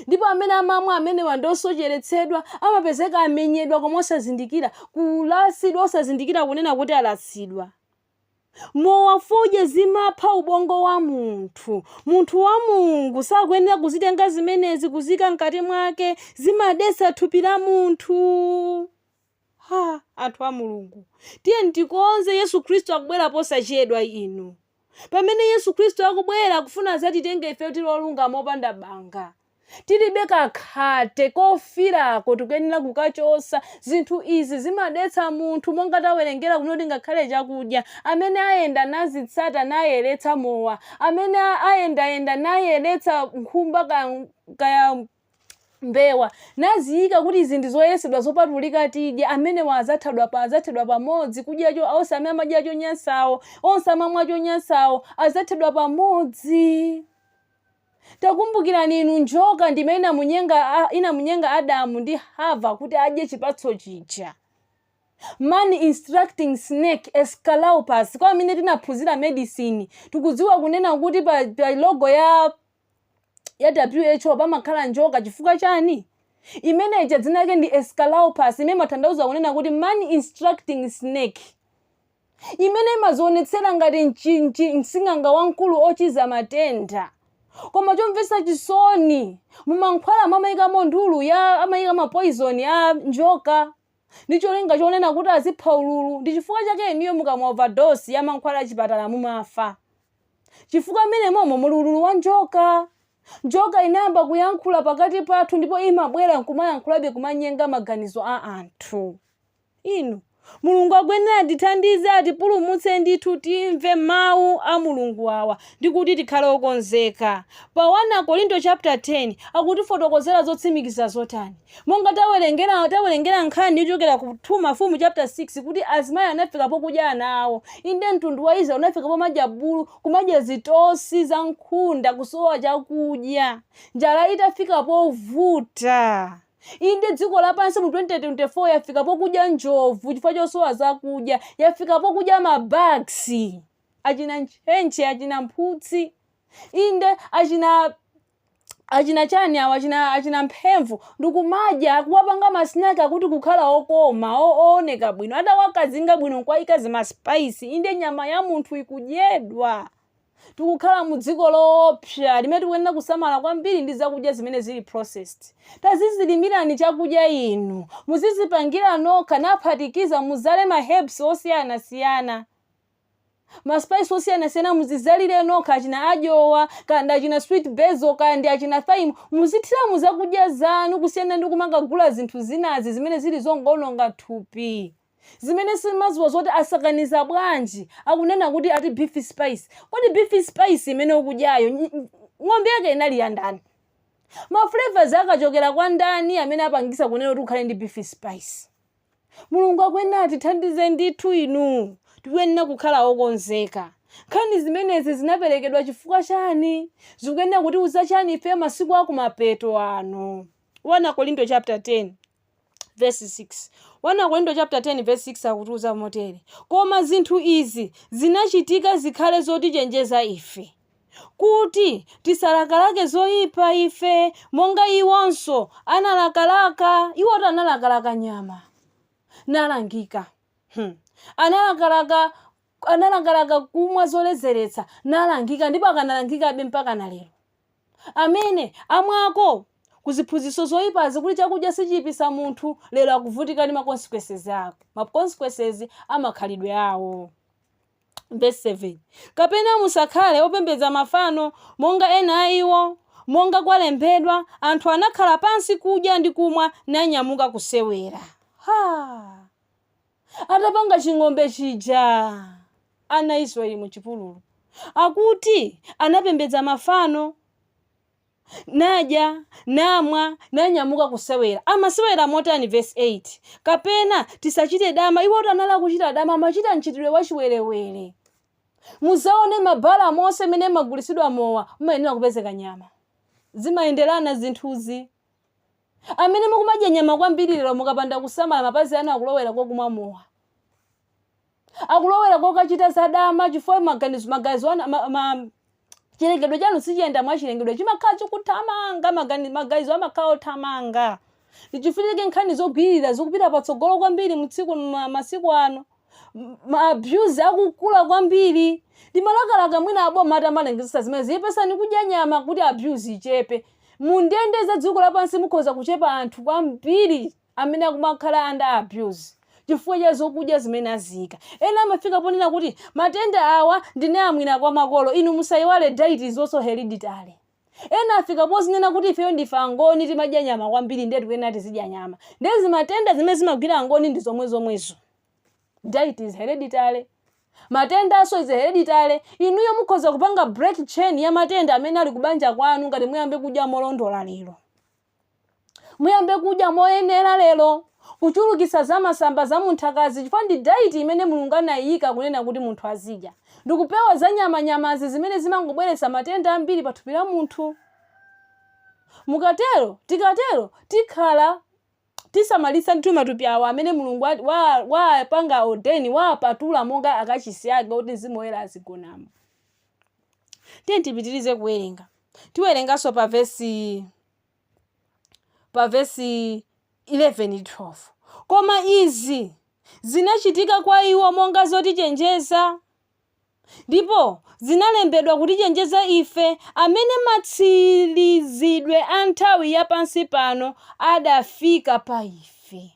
Ndipo amene amamwa amene wandosocheretsedwa amapezeka amenyedwa koma osazindikira, kulasidwa osazindikira kunena kuti alasidwa. Mowa fodya zimapha ubongo wa munthu. Munthu wa Mulungu sakuyenera kuzitenga zimenezi kuzika mkati mwake, zimadetsa thupi la munthu. Anthu a Mulungu, tiye tikonze Yesu Khristu akubwera posachedwa inu. Pamene Yesu Khristu akubwera kufuna azatitenge ifeyo tili olungama opanda banga, tilibe kakhate kofirako, tikuyenera kukachosa. Zinthu izi zimadetsa munthu, monga tawerengera kunoti ngakhale chakudya, amene ayenda nazitsata nayeretsa mowa, amene ayenda nayeretsa nkhumba kaya mbewa, naziyika kuti izi ndi zoyesedwa zopatulika tidya, amene azathedwa pamodzi. Kudya onse amene amadya chonyansawo, onse amamwa chonyansawo azathedwa pamodzi. Takumbukirani inu njoka ndime inamunyenga Adamu ndi Hava kuti adye chipatso chija. Man instructing snake Escalopus. Kwa amene tinaphunzira medicine tikudziwa kunena kuti pa logo ya WHO pamakhala njoka. Chifukwa chani? Imene ija dzina lake ndi Escalopus, imene matanthauza kunena kuti man instructing snake, imene imazionetsera ngati msing'anga wamkulu ochiza matenda. Koma chomvetsa chisoni mumankhwala amayikamo ndulu amayikamo poison ya njoka ndi cholinga chonena kuti azipha ululu. Ndi chifukwa chake niyo mukamwa overdose ya mankhwala achipatala mumafa, chifukwa mmene momwe muli ululu wa njoka. Njoka inayamba kuyankhula pakati pathu ndipo imabwera nkumayankhulabe kumanyenga maganizo a anthu. Inu Mulungu akwenera atithandize atipulumutse ndithu timve mawu a Mulungu awa ndikuti tikhale okonzeka. Pa 1 Korinto chapter 10 akutifotokozera zotsimikiza zotani. Monga tawerengera nkhani yochokera ku 2 Mafumu chapter 6 kuti azimayi anafika pokudya ana awo. Inde mtundu wa Israeli unafika pomadya bulu, kumadya zitosi za nkhunda, kusowa chakudya. Njala itafika povuta. Inde dziko lapansi mu 2024 yafika pokudya njovu chifukwa chosowa zakudya, yafika pokudya mabaksi, achina ntchentche, achina mphutsi. Inde achina chani awa, achina mphemvu ndikumadya kuwapanga masinaki akuti kukhala okoma ooneka bwino, atawakazinga bwino nkwayika zimaspice. Inde nyama ya munthu ikudyedwa. Tikukhala mu dziko loopsa limene tikuyenera kusamala kwambiri ndi zakudya zimene zili processed. Tazizilimirani chakudya inu, muzizipangira nokha naphatikiza, muzale ma herbs osiyanasiyana, maspice osiyanasiyana muzizalire nokha, achina ajowa kandi achina sweet basil kandi achina thyme, muzithira muzakudya zanu kusiyana ndi kumangagula zinthu zinazi zimene zili zongononga thupi, zimene simaziwa zoti asakaniza bwanji. Akunena kuti ati beef spice. Kodi beef spice imene ukudyayo ng'ombe yake inali ya ndani? Ma flavors akachokera kwa ndani amene apangisa kunena kuti ukhale ndi beef spice? Mulungu akwenera atithandize ndithu inu, tikuyenera kukhala okonzeka. Nkhani zimenezi zinaperekedwa chifukwa chani? Zikuyenera kuti uzachani ife masiku akumapeto ano. 1 Korinto chapter 10 verse 6. 1 Korinto chapter 10 verse 6 akutiuza motere: koma zinthu izi zinachitika zikhale zotichenjeza ife, kuti tisalakalake zoyipa ife monga iwonso analakalaka. Iwo analakalaka nyama, nalangika. Analakalaka kumwa zoledzeretsa, nalangika, ndipo akanalangika abe mpaka na lero. Amene amwako kuziphunzitso zoyipazi kuti chakudya sichipisa munthu, lero akuvutika ndi ma consequences ako, ma consequences amakhalidwe awo. Verse 7: kapena musakhale opembedza mafano monga ena a iwo, monga kwalembedwa, anthu anakhala pansi kudya ndi kumwa nanyamuka kusewera. Atapanga ching'ombe chija ana Israeli mu chipululu, akuti anapembedza mafano, nadya, namwa, nanyamuka kusewera. Amasewera motani? Verse 8: kapena tisachite dama. Iwo anala kuchita dama, amachita mchitidwe wachiwerewere. Muzaone mabala monse mene magulisidwa mowa mumayenera kupezeka nyama. Zimayenderana zinthuzi. Amene mukumadya nyama kwambiri lero mukapanda kusamala, mapazi anu akulowera kokumwa mowa, akulowera kokachita zadama, chifukwa magazi wana chilengedwe chanu sichiyenda mwa chilengedwe, chimakhala chikuthamanga, magazi amakhala othamanga. Ndichifutike nkhani zogwirira zikupita patsogolo kwambiri masiku ano. Ma abuse akukula kwambiri. Ndimalakalaka mwina aboma atamalengeza zimene zipesani kudya nyama kuti abuse ichepe. Mundende za dziko lapansi mukhoza kuchepa anthu kwambiri amene akumakhala under abuse chifukwa cha zokudya zimene azika. Ena amafika ponena kuti matenda awa ndine amwina kwa makolo. Inu musayiwale diet is also hereditary. Ena afika pozinena kuti ifeyo ndife angoni timadya nyama kwambiri ndiye tikuyenera tizidya nyama. Ndezi matenda zimene zimagwira angoni ndi zomwezo. Diet is hereditary. Matenda aso is hereditary. Inuyo mukhoza kupanga break chain ya matenda amene ali kubanja kwanu ngati muyambe kudya molondola lero, muyambe kudya moyenera lero, kuchulukisa za masamba za munthakazi, chifukwa ndi diet imene Mulungu anayika kunena kuti munthu azidya. Ndikupewa za nyamazi zimene zimangobweretsa matenda ambiri pathupi la munthu. Tikatero tikhala tisamalisa ndithu matupi awa amene Mulungu wapanga ordain, wapatula monga akachisi ake kuti Mzimu Woyera azigonamo. Tiye tipitirize kuwerenga. Tiwerenganso pa verse 11-12. Koma izi zinachitika kwa iwo monga zotichenjeza, ndipo zinalembedwa kutichenjeza ife amene matsirizidwe a nthawi yapansi pano adafika pa ife.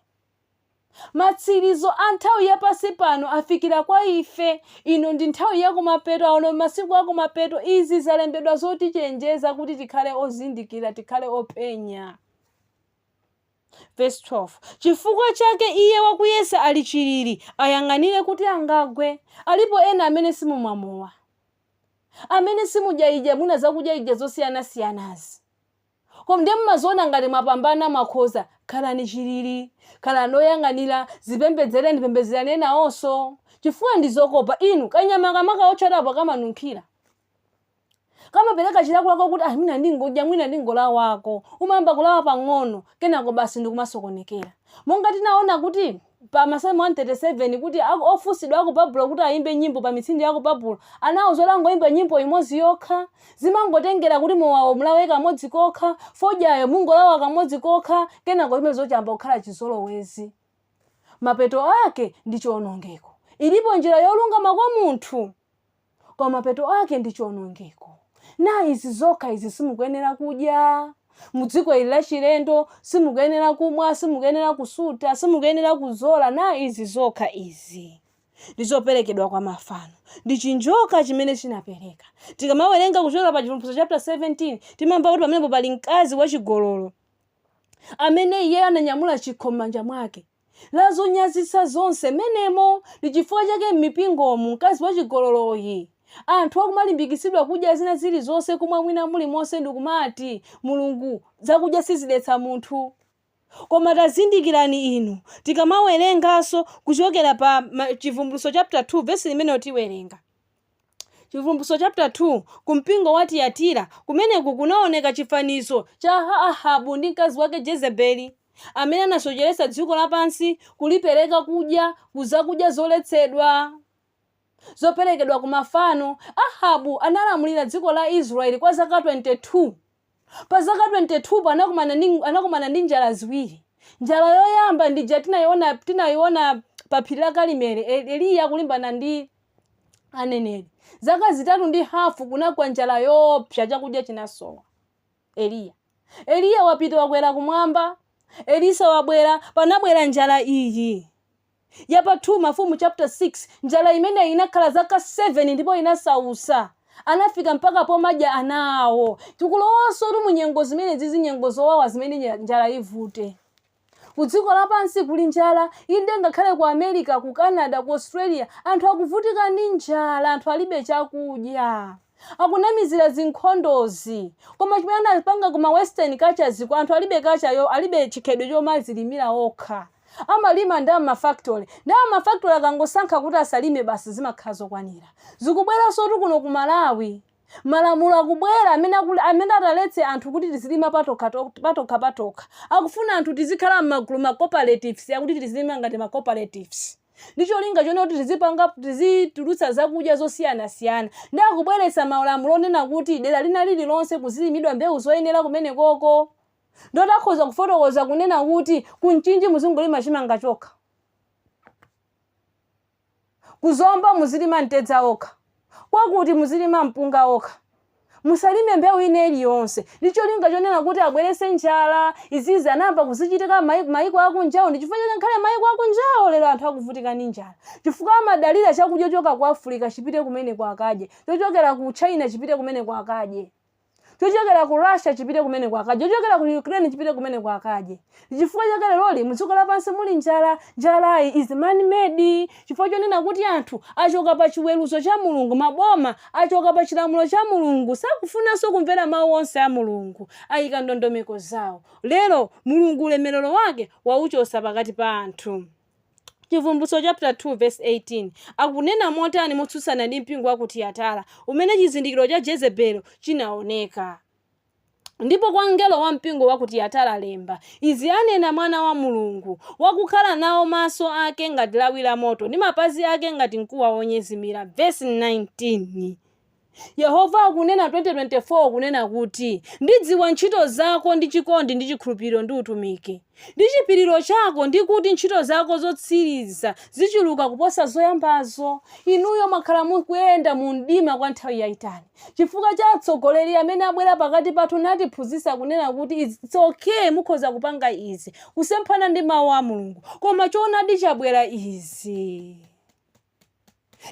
Matsirizo a nthawi yapansi pano afikira kwa ife. Ino ndi nthawi yakumapeto, aono masiku akumapeto. Izi zalembedwa zotichenjeza kuti tikhale ozindikira, tikhale openya. Verse 12. Chifukwa chake iye wakuyesa ali chilili ayang'anire kuti angagwe. Alipo ena amene simumwamowa, amene simudyaidya mwina zakudyaidya zosiyana-siyanazi, koma ndiye mmaziona ngati mwapambana makhoza. Khalani chilili, khalani oyang'anira, zipembedzereni, pembedzerani nawonso, chifukwa ndi zokopa. Inu kanyama kamaka otchatapo kamanunkhira, kamapereka chilakolako kuti mwina ndingodya, mwina ndingolawako, umayamba kulawa pang'ono, kenako basi ndikumasokonekera. Monga tinaona kuti pa Masalimo 137 kuti ofusidwa aku Babulo kuti ayimbe nyimbo pa mitsindi yaku Babulo, anawo zolangoimba nyimbo imodzi yokha. Zimangotengera kuti mowawo mulawe kamodzi kokha, fodyayo mungolawa kamodzi kokha, kenako zimene zochamba kukhala chizolowezi. Mapeto ake ndi chiwonongeko. Ilipo njira yolungama kwa munthu, koma mapeto ake ndi chiwonongeko. Na izi zokha izi simukuyenera kudya. Mudziko ili la chilendo simukuyenera kumwa, simukuyenera kusuta, simukuyenera kuzola. Na izi zokha izi ndizoperekedwa kwa mafano, ndi chinjoka chimene chinapereka. Tikamawerenga kuchokera pa Chivumbulutso chapter 17 timamva kuti pamenepo pali mkazi wachigololo amene iye ananyamula chikho m'manja mwake. Lazonyazitsa zonse menemo ndi chifukwa chake m'mipingomu mkazi wachigololoyi anthu akumalimbikitsidwa kudya zina zilizonse, kumwa mwina mulimonse, ndikumati Mulungu zakudya sizidetsa munthu. Koma tazindikirani inu, tikamawerenganso kuchokera pa Chivumbulutso chapter 2 verse limene tiwerenga. Chivumbulutso chapter 2 kumpingo wa Tiyatira, kumeneku kunaoneka chifanizo cha Ahabu ndi mkazi wake Jezebeli, amene anasocheretsa dziko lapansi kulipereka kudya, kuzakudya zoletsedwa, zoperekedwa ku mafano. Ahabu analamulira dziko la Israeli kwa zaka 22. Pa zaka 22 anakumana ndi njala ziwiri. Njala yoyamba ndija tinayiona pa phiri la Karimeli, Eliya kulimbana ndi aneneri. Zaka zitatu ndi hafu kunagwa njala yopsa, chakudya chinasowa. Eliya wapita wakwera kumwamba, Elisa wabwera, panabwera njala iyi. Yapa 2 Mafumu chapter 6, njala imene inakhala zaka 7 ndipo inasausa. Anafika mpaka pomadya anawo. Tikulowanso kuti munyengo zimene zizi nyengo zowawa zimene njala ivute. Kudziko lapansi kuli njala, inde ngakhale ku America, ku Canada, ku Australia, anthu akuvutika ndi njala, anthu alibe chakudya. Akunamizira zinkhondozi. Koma chimene anapanga kuma western cultures kwa anthu alibe kachayo, alibe chikhedo chomazilimira okha. Amalima ndi amafactory. Ndi amafactory akangosankha kuti asalime basi zimakhala zokwanira. Zikubwera sotu kuno ku Malawi. Malamulo akubwera amene ataletse anthu kuti tizilima patokha. Akufuna anthu tizikhala m'magulu ma cooperatives, akuti tizilima ngati ma cooperatives. Ndicho linga chone kuti tizitulutsa zakudya zosiyana-siyana. Ndi akubweretsa malamulo onena kuti dera lina lililonse kuzilimidwa mbewu zoyenera kumene koko. Ndota akhoza kufotokoza kunena kuti kunchinji muzingolima chimanga chokha, kuzomba muzilima mtedza okha, kwakuti muzilima mpunga okha, musalime mbewu ine iliyonse. Ndicho linga chonena kuti abwerese njala. Izizi anamba kuzichitika maiko akunjawo, ndi chifukwa chake ngakhale maiko akunjawo lero anthu akuvutika ndi njala, chifukwa amadalira chakudya choka ku Africa chipite kumene kwa akadye, chochokera ku China chipite kumene kwa akadye, chochokera ku Russia chipite kumene kwa akadye, chochokera ku Ukraine chipite kumene kwa akadye. Chifukwa chake lero mudziko lapansi muli njala. Njala is man made. Chifukwa chonena kuti anthu achoka pa chiweruzo cha Mulungu, maboma achoka pa chilamulo cha Mulungu, sakufunanso kumvera mawu onse a Mulungu, ayika ndondomeko zawo. Lero Mulungu ulemerero wake wauchosa pakati pa anthu. Chivumbulutso chapter 2 verse 18 akunena motani motsutsana ndi mpingo wa ku Tiyatira umene chizindikiro cha Jezebelo chinaoneka. Ndipo kwa mngelo wa mpingo wa ku Tiyatira lemba, izi anena mwana wa Mulungu, wakukhala nawo maso ake ngati lawi la moto ndi mapazi ake ngati mkuwa wonyezimira. Verse 19 Yehova akunena 2024 akunena kuti ndidziwa ntchito zako ndi chikondi ndi chikhulupiriro ndi utumiki. Ndi chipiriro chako ndi kuti ntchito zako zotsiriza zichuluka kuposa zoyambazo. Inuyo makhala mukuyenda mu mdima kwa nthawi yayitali chifukwa cha atsogoleri amene abwera pakati pathu natiphunzitsa kunena kuti it's okay mukhoza kupanga izi kusemphana ndi mawu a Mulungu, koma choonadi chabwera izi.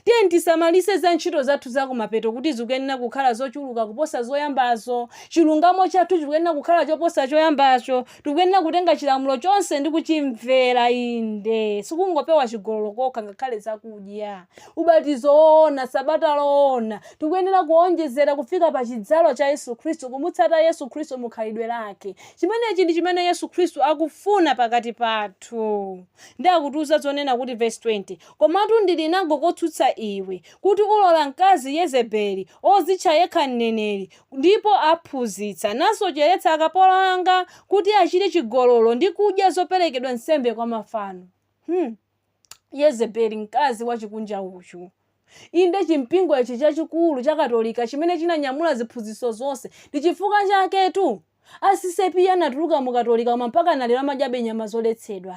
Tiye tisamalise za ntchito zathu za kumapeto kuti zikuyenera kukhala zochuluka kuposa zoyambazo. Chilungamo chathu chikuyenera kukhala choposa choyambacho. Tikuyenera kutenga chilamulo chonse ndi kuchimvera inde. Sikungopewa chigololo kokha ngakhale zakudya. Ubatizo woona, sabata loona. Tikuyenera kuonjezera kufika pa chidzalo cha Yesu Khristu, kumutsata Yesu Khristu mukhalidwe lake. Chimenechi ndi chimene Yesu Khristu akufuna pakati pathu. Ndi akutiuza zonena kuti verse 20. Komatu ndili nango kotsutsa iwe kuti ulola mkazi Yezebeli ozitcha yekha mneneri ndipo aphunzitsa nasocheretsa akapolo anga kuti achite chigololo ndi kudya zoperekedwa nsembe kwa mafano. Yezebeli mkazi wachikunja uchu. Inde chimpingo ichi chachikulu cha Katolika chimene chinanyamula ziphunzitso zonse ndi chifukwa chaketu asisepiya anatuluka mu Katolika mpaka nalero amadyabe nyama zoletsedwa.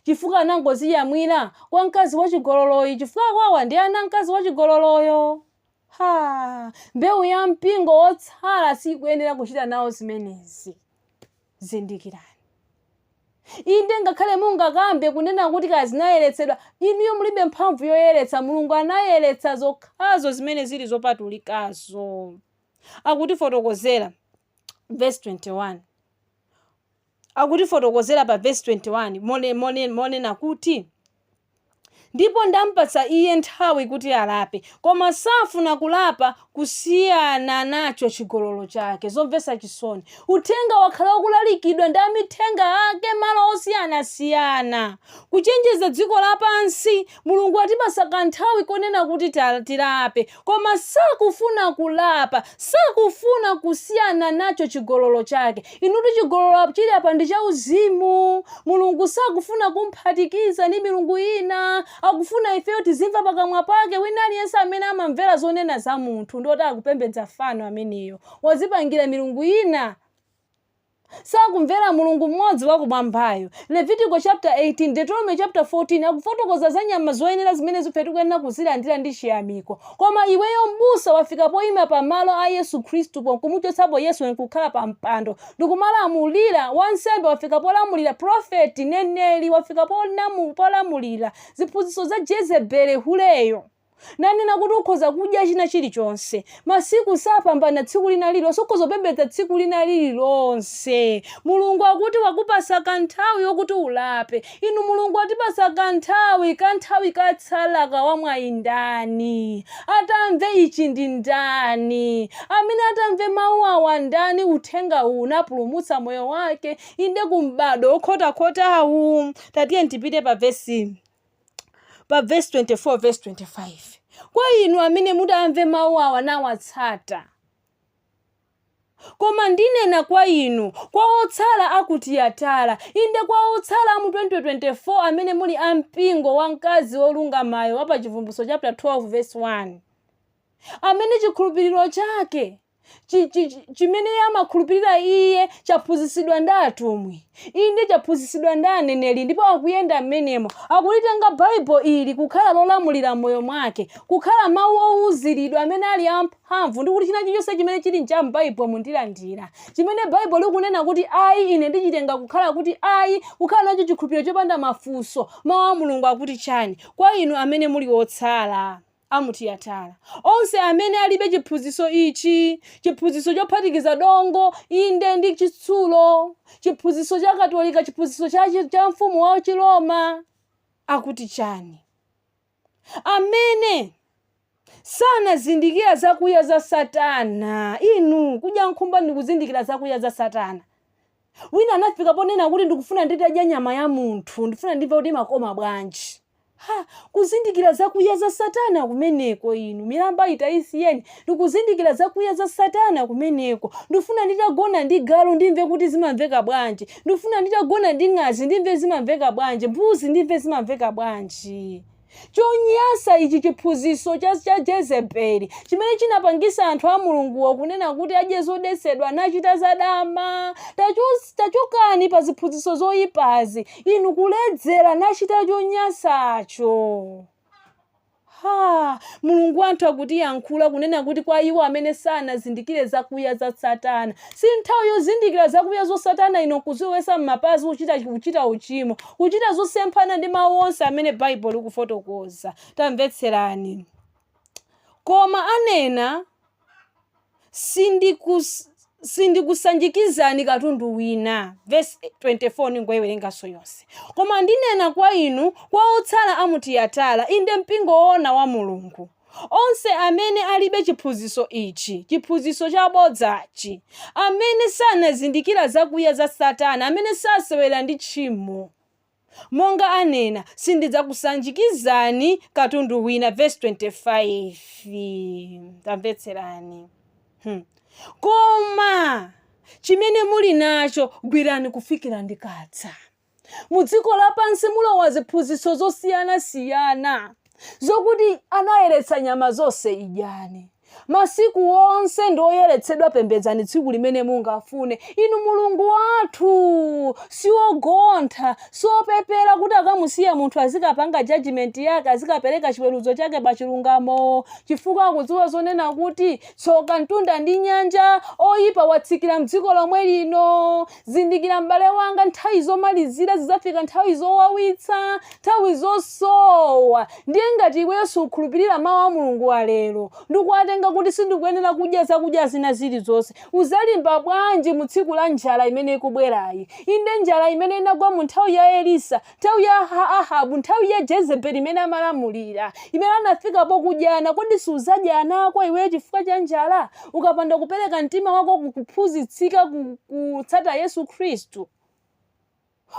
Chifukwa anangoziyamwira kwa mkazi wachigololoyi, chifukwa kwawa ndi ana mkazi wachigololoyo. Mbewu ya mpingo wotsala sikuyenera kuchita nawo zimenezi. Zindikirani. Inde ngakhale mungakambe kunena kuti kazinayeretsedwa, inuyo mulibe mphamvu yoyeretsa. Mulungu anayeretsa zokhazo zimene zili zopatulikazo. Akutifotokozera verse 21. Akutifotokozera pa verse 21 monena kuti ndipo ndampatsa iye nthawi kuti alape, koma safuna kulapa kusiyana nacho chigololo chake. Zomvetsa chisoni. Uthenga wakhala ukulalikidwa ndi amithenga ake malo osiyanasiyana kuchenjeza dziko lapansi. Mulungu atipasa kanthawi konena kuti tilape, koma sakufuna kulapa, sakufuna kusiyana nacho chigololo chake. Inuti chigololo chili apa ndi cha uzimu. Mulungu sakufuna kumphatikiza ndi milungu ina. Akufuna ifeyo tizimva pakamwa pake. Wina aliyense amene amamvera zonena za munthu ndoti akupembedza fano ameneyo, wazipangira milungu ina. Sakumvera Mulungu mmodzi wakumwambayo. Levitico chapter 18, Deuteronomy chapter 14 akufotokoza za nyama zoyenera zimene zife tikuyenera kuzilandira ndi chiyamiko. Koma iweyo mbusa wafika poyima pa malo a Yesu Khristu kumuchotsapo Yesu nkukhala pa mpando ndikumalamulira. Wansembe wafika polamulira, profeti neneli wafika polamulira ziphunzitso za Jezebeli huleyo. Nanena kuti ukhoza kudya china chilichonse. Masiku sapambana tsiku lina lililonse, ukhoza kupembedza tsiku lina lililonse. Mulungu akuti wakupasa kanthawi yokuti ulape. Inu Mulungu atipasa kanthawi katsala kawamwa ndani. Atamve ichi ndi ndani. Amene atamve mawu awa ndani. Uthenga unapulumutsa moyo wake inde kumbado okhotakhotawu. Tatiye tipite pa verse 24 verse 25. Kwa inu amene mutamve mawu awa nawatsata. Koma ndinena kwa inu, kwa otsala akutiyatala. Inde kwa otsala mu 2024 amene muli ampingo wa mkazi wolungamayo wapa Chivumbulutso chapter 12 verse 1. Amene chikhulupiriro chake chimene amakhulupirira iye chaphunzitsidwa ndi atumwi. Inde chaphunzitsidwa ndi aneneri ndipo akuyenda mmenemo. Akulitenga Bible ili kukhala lolamulira moyo mwake, kukhala mawu ouziridwa amene ali amphamvu ndi kuti china chilichonse chimene chili ncha m'Bible mundilandira. Chimene Bible likunena kuti ayi ine ndichitenga kukhala kuti ayi, kukhala nacho chikhulupiriro chopanda mafunso. Mawu a Mulungu akuti chani? Kwa inu amene muli otsala amutiyatala. Onse amene alibe chiphunzitso ichi, chiphunzitso chophatikiza dongo inde ndi chitsulo, chiphunzitso cha Katolika, chiphunzitso cha mfumu wa Chiroma, akuti chani? Amene sanazindikira zakuya za Satana. Inu kudya nkhumba ndi kuzindikira zakuya za Satana. Wina anafika ponena kuti ndikufuna nditadya nyama ya munthu, ndifuna ndimve kuti makoma bwanji. Kuzindikira zakuya za Satana kumeneko. Inu milamba itaisiyeni ndikuzindikira zakuya za Satana kumeneko. Ndifuna nditagona ndi galu ndimve kuti zimamveka bwanji. Ndifuna nditagona ndi ng'azi ndimve zimamveka bwanji. Mbuzi ndimve zimamveka bwanji. Chonyasa ichi chiphunzitso cha Jezebeli chimene chinapangisa anthu a Mulunguwo kunena kuti adye zodetsedwa nachita zadama. Tachokani pa ziphunzitso zoyipazi, inu kuledzera nachita chonyasacho. Mulungu wathu akutiyankhula kunena kuti kwa iwo amene sanazindikire zakuya za Satana. Si nthawi yozindikira zakuya za Satana ino kuziwesa m'mapazi kuchita uchimo, kuchita zosemphana ndi mawu onse amene Baibulo likufotokoza. Tamvetserani. Koma anena sindikusanjikizani katundu wina. Verse 24 ningoyiwerengaso yonse. Koma ndinena kwa inu, kwa otsala a mu Tiyatira, inde mpingo woona wa Mulungu, onse amene alibe chiphunzitso ichi, chiphunzitso chabodzachi, amene sanazindikira zakuya za Satana, amene sasewera ndi tchimo. Monga anena, sindidzakusanjikizani katundu wina. Verse 25. Tamvetserani. Koma chimene muli nacho gwirani kufikira ndikadza. Mu dziko lapansi mulowa ziphunzitso zosiyana-siyana zokuti anayeretsa nyama zonse idyani. Masiku onse ndoyeretsedwa, pembedzani tsiku limene mungafune. Inu Mulungu wathu siwogontha, siopepera kuti akamusiya munthu azikapanga judgment yake, azikapereka chiweruzo chake pa chilungamo, chifukwa akudziwa zonena kuti tsoka mtunda ndi nyanja, oyipa watsikira mdziko lomwe lino. Zindikira m'bale wanga, nthawi zomalizira zidzafika, nthawi zowawitsa, nthawi zosowa. Ndiye ngati iweyo sukhulupirira mawu a Mulungu wa lero, ndikuwatenga kuti sindikuyenera kudya zakudya zina zilizonse, uzalimba bwanji mu tsiku la njala imene ikubwerayi? Inde njala imene inagwa mu nthawi ya Elisa, nthawi ya Ahabu, nthawi ya Jezebeli imene amalamulira, imene anafika pokudyana. Kodi suzadya ana ako iweyo chifukwa cha njala, ukapanda kupereka mtima wako kuphunzitsika kutsata Yesu Khristu?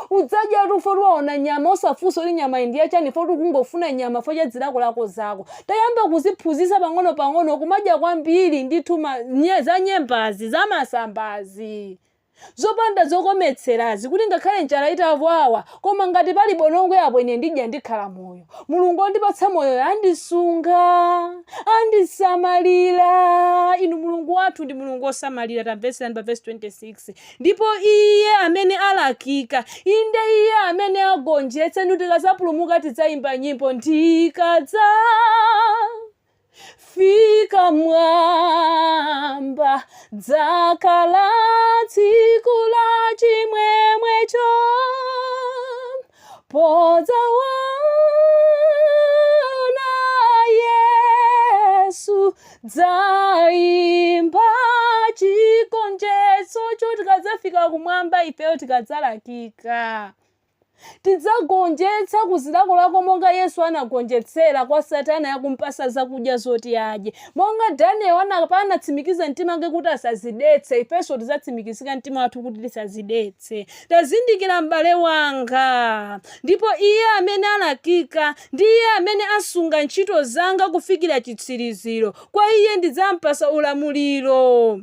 Udzadya tufo tuwaona nyama osafunsa kuti nyama indiya chani, fo kungofuna nyama fo cha dzilako lako zako. Tayamba kuziphunzitsa pang'ono kumadya kwambiri ndithu za nyembazi, za masambazi, zopanda zokometserazi, kuti ngakhale njala itavwawa koma ngati pali bonongwe apo ine ndidya ndikhala moyo. Mulungu andipatsa moyo, andisunga, andisamalira. Inu Mulungu wathu ndi Mulungu osamalira. Tamvetserani pa verse 26. Ndipo iye amene alakika, inde iye amene agonjetsa, ndi tikazapulumuka tidzayimba nyimbo, ndikadza fika mwamba, dzakhala tsiku la chimwemwecho, podzaona Yesu, dzayimba chigonjetso cho. Tikadzafika kumwamba ifeyo tikadzalakika, tidzagonjetsa kuzilakolako monga Yesu anagonjetsera kwa Satana yakumpasa zakudya zoti adye. Monga Daniel anatsimikiza mtima wake kuti asazidetse, ifenso tidzatsimikizika mtima wathu kuti tisazidetse. Tazindikira m'bale wanga. Ndipo iye amene alakika ndi iye amene asunga ntchito zanga kufikira chitsiriziro, kwa iye ndidzampasa ulamuliro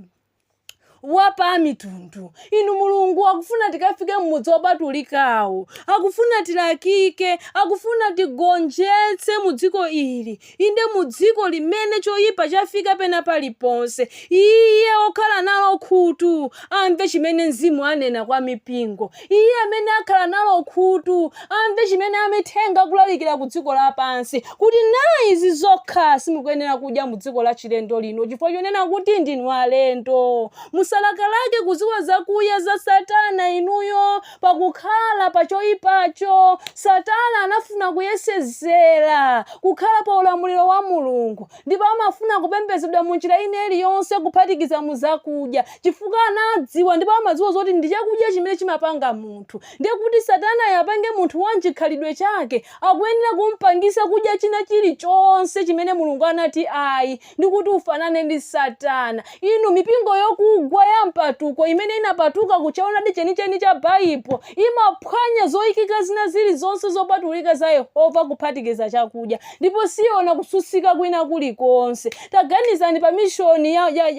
wapa mitundu. Inu Mulungu akufuna tikafike mmudzi wopatulikawo, akufuna tilakike, akufuna tigonjetse mu dziko ili, inde mu dziko limene choyipa chafika pena paliponse. Iye okhala nalo khutu amve chimene Mzimu anena kwa mipingo. Iye amene akhala nalo khutu amve chimene amithenga kulalikira ku dziko lapansi, kuti nayi izi zokha simukuyenera kudya mu dziko la chilendo lino, chifukwa chonena kuti ndinu alendo. Musalakalake kuziwa zakuya za Satana inuyo pakukhala pa choyipacho. Satana anafuna kuyesezera kukhala pa ulamuliro wa Mulungu, ndipo amafuna kupembedzedwa mu njira ina iliyonse kuphatikiza mu zakudya, chifukwa anadziwa ndipo amadziwa zoti ndi chakudya chimene chimapanga munthu. Ndiye kuti Satana yapange munthu wa chikhalidwe chake, akuyenera kumpangisa kudya china chilichonse chimene Mulungu anati ayi, ndi kuti ufanane ndi Satana. Inu mipingo yokugwa nyengwa ya mpatuko imene inapatuka kuchaona di chenicheni cha Baibo imaphwanya zoyikika zina zili zonse zopatulika za Yehova kuphatikiza chakudya, ndipo siona kususika kwina kulikonse. Taganizani pa mishoni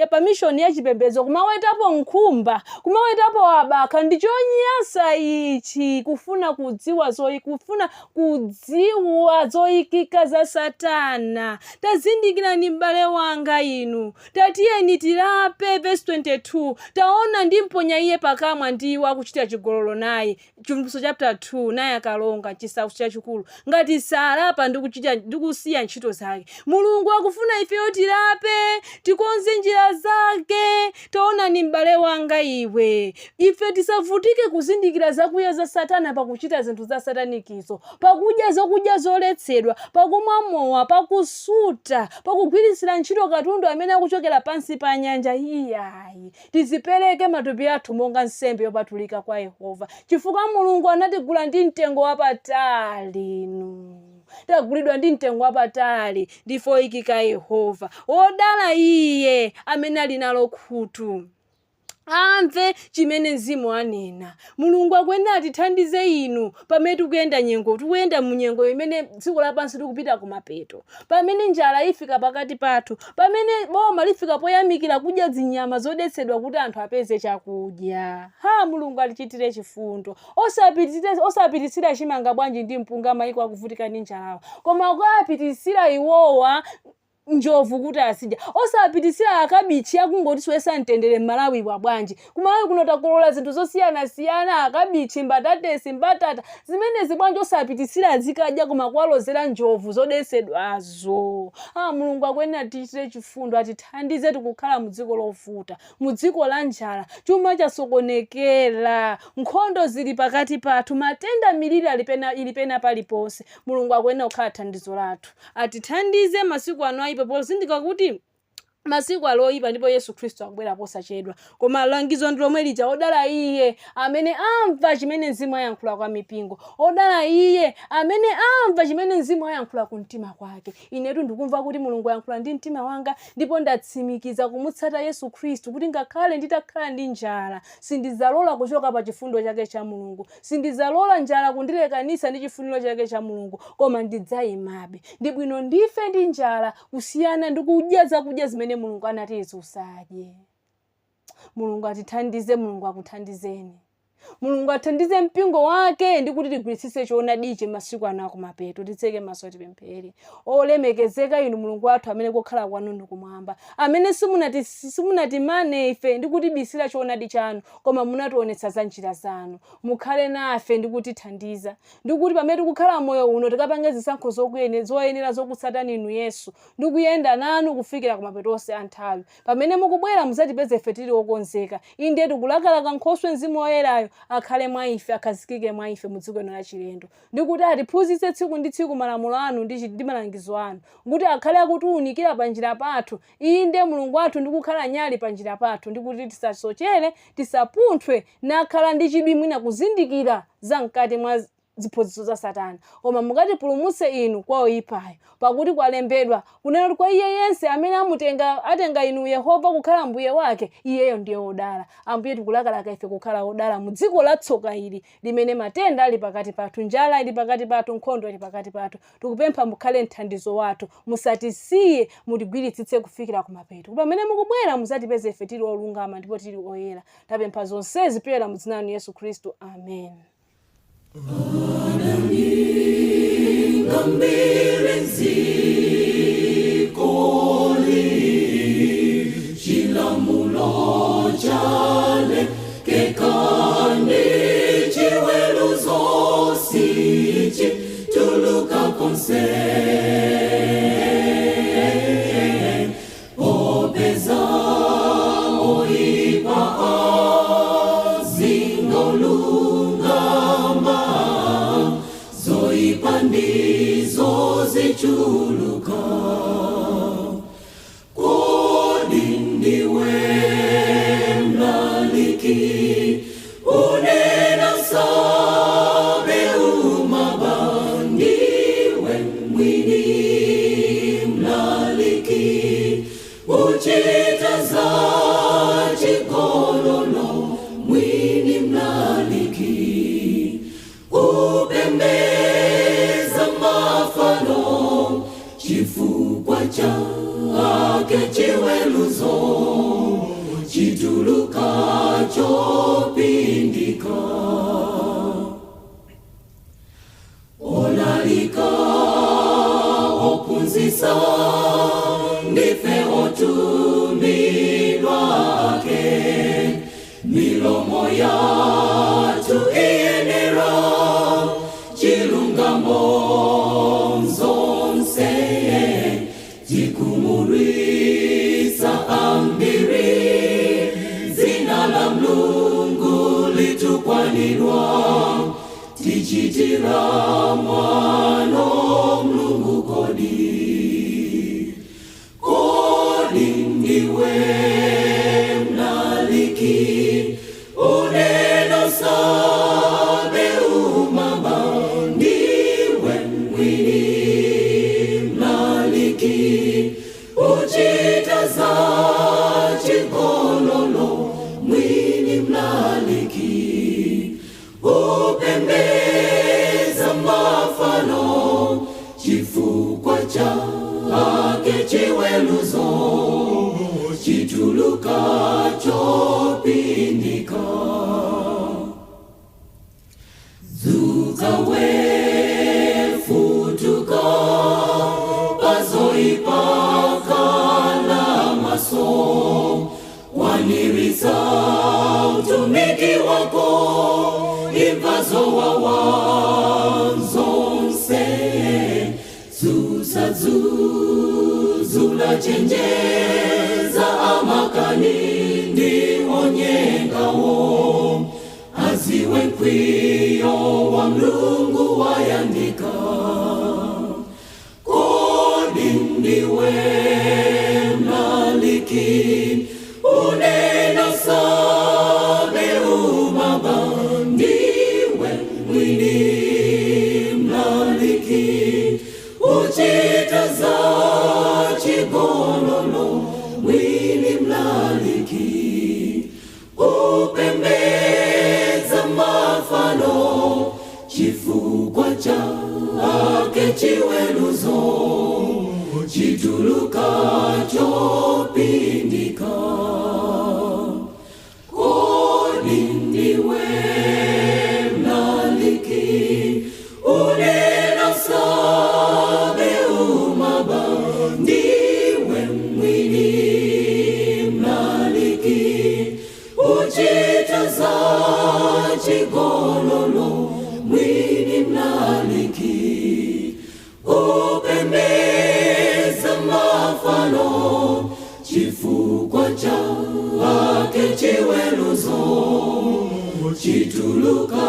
pa mishoni ya chipembedzo kumawetapo nkhumba, kumawetapo abaka. Ndichonyasa ichi kufuna kudziwa zoyikika za Satana. Tazindikirani m'bale wanga inu, tatiyeni tilape. Verse 22, taona ndimponya iye pakamwa ndiwa kuchita chigololo naye. Chivumbulutso chapter 2, naye akalonga chisautso chachikulu ngati salapa ndikusiya ntchito zake. Mulungu akufuna ifeyo tilape, tikonze njira zake. Taona ni m'bale wanga iwe, ife tisavutike kuzindikira zakuya za Satana pakuchita zinthu za satanikizo, pakudya zokudya zoletsedwa, pakumwa mowa, pakusuta, pakugwirisira ntchito katundu amene akuchokera pansi pa nyanja. Iyayi tizipereke matupi athu monga nsembe yopatulika kwa Yehova, chifukwa Mulungu anatigula ndi mtengo wapatali. Tagulidwa ndi mtengo wapatali ndifo ikika Yehova. Odala iye amene ali nalo khutu amve chimene Mzimu anena. Mulungu akwenda atithandize inu pamene tikuyenda mu nyengo imene dziko lapansi likupita kumapeto, pamene njala ifika pakati pathu, pamene boma lifika poyamikira kudya zinyama zodetsedwa kuti anthu apeze chakudya. Mulungu alichitire chifundo. Osapititsira chimanga bwanji ndi mpunga mayiko akuvutika ndi njala, koma ukapititsira iwowa njovu kuti asidya. Osapititsira akabichi akungoti swesa mtendere m'Malawi wa bwanji. Kumawe kuno takolola zinthu zosiyana akabichi, mbatatesi, mbatata, zimenezi bwanji osapititsira zikadya koma kuwalozera njovu zodesedwazo. Mulungu akwena atichitire chifundo, atithandize tikukhala mu dziko lovuta, mu dziko la njala, chuma chasokonekera, nkhondo zili pakati pathu, matenda miliri ilipena paliponse. Mulungu akwena kukhala thandizo lathu, atithandize masiku ano ipo pozindika kuti masiku aloyipa ndipo Yesu Kristo akubwera posachedwa. Koma langizo ndi lomwe lija, odala iye amene amva chimene Mzimu ayankhula kwa mipingo, odala iye amene amva chimene Mzimu ayankhula ku mtima kwake. Inetu ndikumva kuti Mulungu ayankhula ndi mtima wanga, ndipo ndatsimikiza kumutsata Yesu Kristo kuti ngakhale nditakhala ndi njala sindizalola kuchoka pa chifundo chake cha Mulungu, sindizalola njala kundilekanisa ndi chifuniro chake cha Mulungu, koma ndidzayimabe. Ndi bwino ndife ndi njala kusiyana ndi kudya zakudya zimene Mulungu anati usadye. Mulungu atithandize, Mulungu akuthandizeni. Mulungu athandize mpingo wake ndi kuti tigwiritsitse choonadi masiku ano akumapeto. Titseke maso tipemphere. Olemekezeka inu Mulungu wathu amene kukhala kwanu ndi kumwamba, amene simunatimane ife ndi kutibisira choonadi chanu, koma munationetsa za njira zanu. Mukhale nafe ndi kutithandiza, ndi kuti pamene tikukhala moyo uno tikapange zisankho zoyenera zokutsatani inu Yesu, ndi kuyenda nanu kufikira kumapeto onse a nthawi. Pamene mukubwera muzatipeze ife tili okonzeka. Inde tikulakalaka Nkhoswe Mzimu Woyerayo akhale mwa ife, akhazikike mwa ife mu dziko lino la chilendo, ndi kuti atiphunzitse tsiku ndi tsiku malamulo anu ndi malangizo anu, kuti akhale akutiunikira pa njira pathu. Inde Mulungu wathu ndi kukhala nyali pa njira pathu, ndi kuti tisasochere, tisapunthwe, nakhala ndi chidwi mwina kuzindikira za mkati mwa ziphunzitso za Satana, koma mukatipulumutse inu kwa oyipayo. Pakuti kwalembedwa kunena kwa iye yense amene atenga inu Yehova kukhala mbuye wake, iyeyo ndiye odala. Ambuye tikulakalaka ife kukhala odala mu dziko latsoka ili limene matenda ali pakati pathu, njala ili pakati pathu, nkhondo ili pakati pathu. Tikupempha mukhale mthandizo wathu, musatisiye, mutigwiritsitse kufikira kumapeto. Pamene mukubwera muzatipeze ife tili olungama ndipo tili oyera. Tapempha zonsezi kupyolera mu dzina la Yesu Kristo. Amen. Chilamulo chale kekane chiwelu zosichi tuluka konse opeza oipa zingolungama zoipa ndizo zichuluka. Unena sabe umabandiwe mwini mlaliki uchita za chiko Tamanirwa tichitira mwano Mulungu kodi. Kodi ndiwe mnaliki uneno sabe umama. Ndiwe mwini mnaliki uchita za chigololo. Mwini mnaliki upembeza mafano. Chifukwa chake chiweluzo chituluka chopindika. Zuka wefutuka pazoipakala maso. Wanirisa utumiki wako impazo wawanzonse. Susa zuzula chenjeza amakani ndionyengawo. Aziwe nkwiyo wa Mulungu wayandika. Kodi ndiwe mnaliki uneno sabe umama. Ndiwe mwini mnaliki uchita za chigololo. Mwini mnaliki upembeza mafano. Chifukwa chake chiweluzo chituluka chopindika. Kodi ndiwe mnaliki uneno sabe umama. Ndiwe mwini mnaliki uchita za chigololo. Mwini mnaliki upembeza mafano. Chifukwa chake chiweluzo chituluka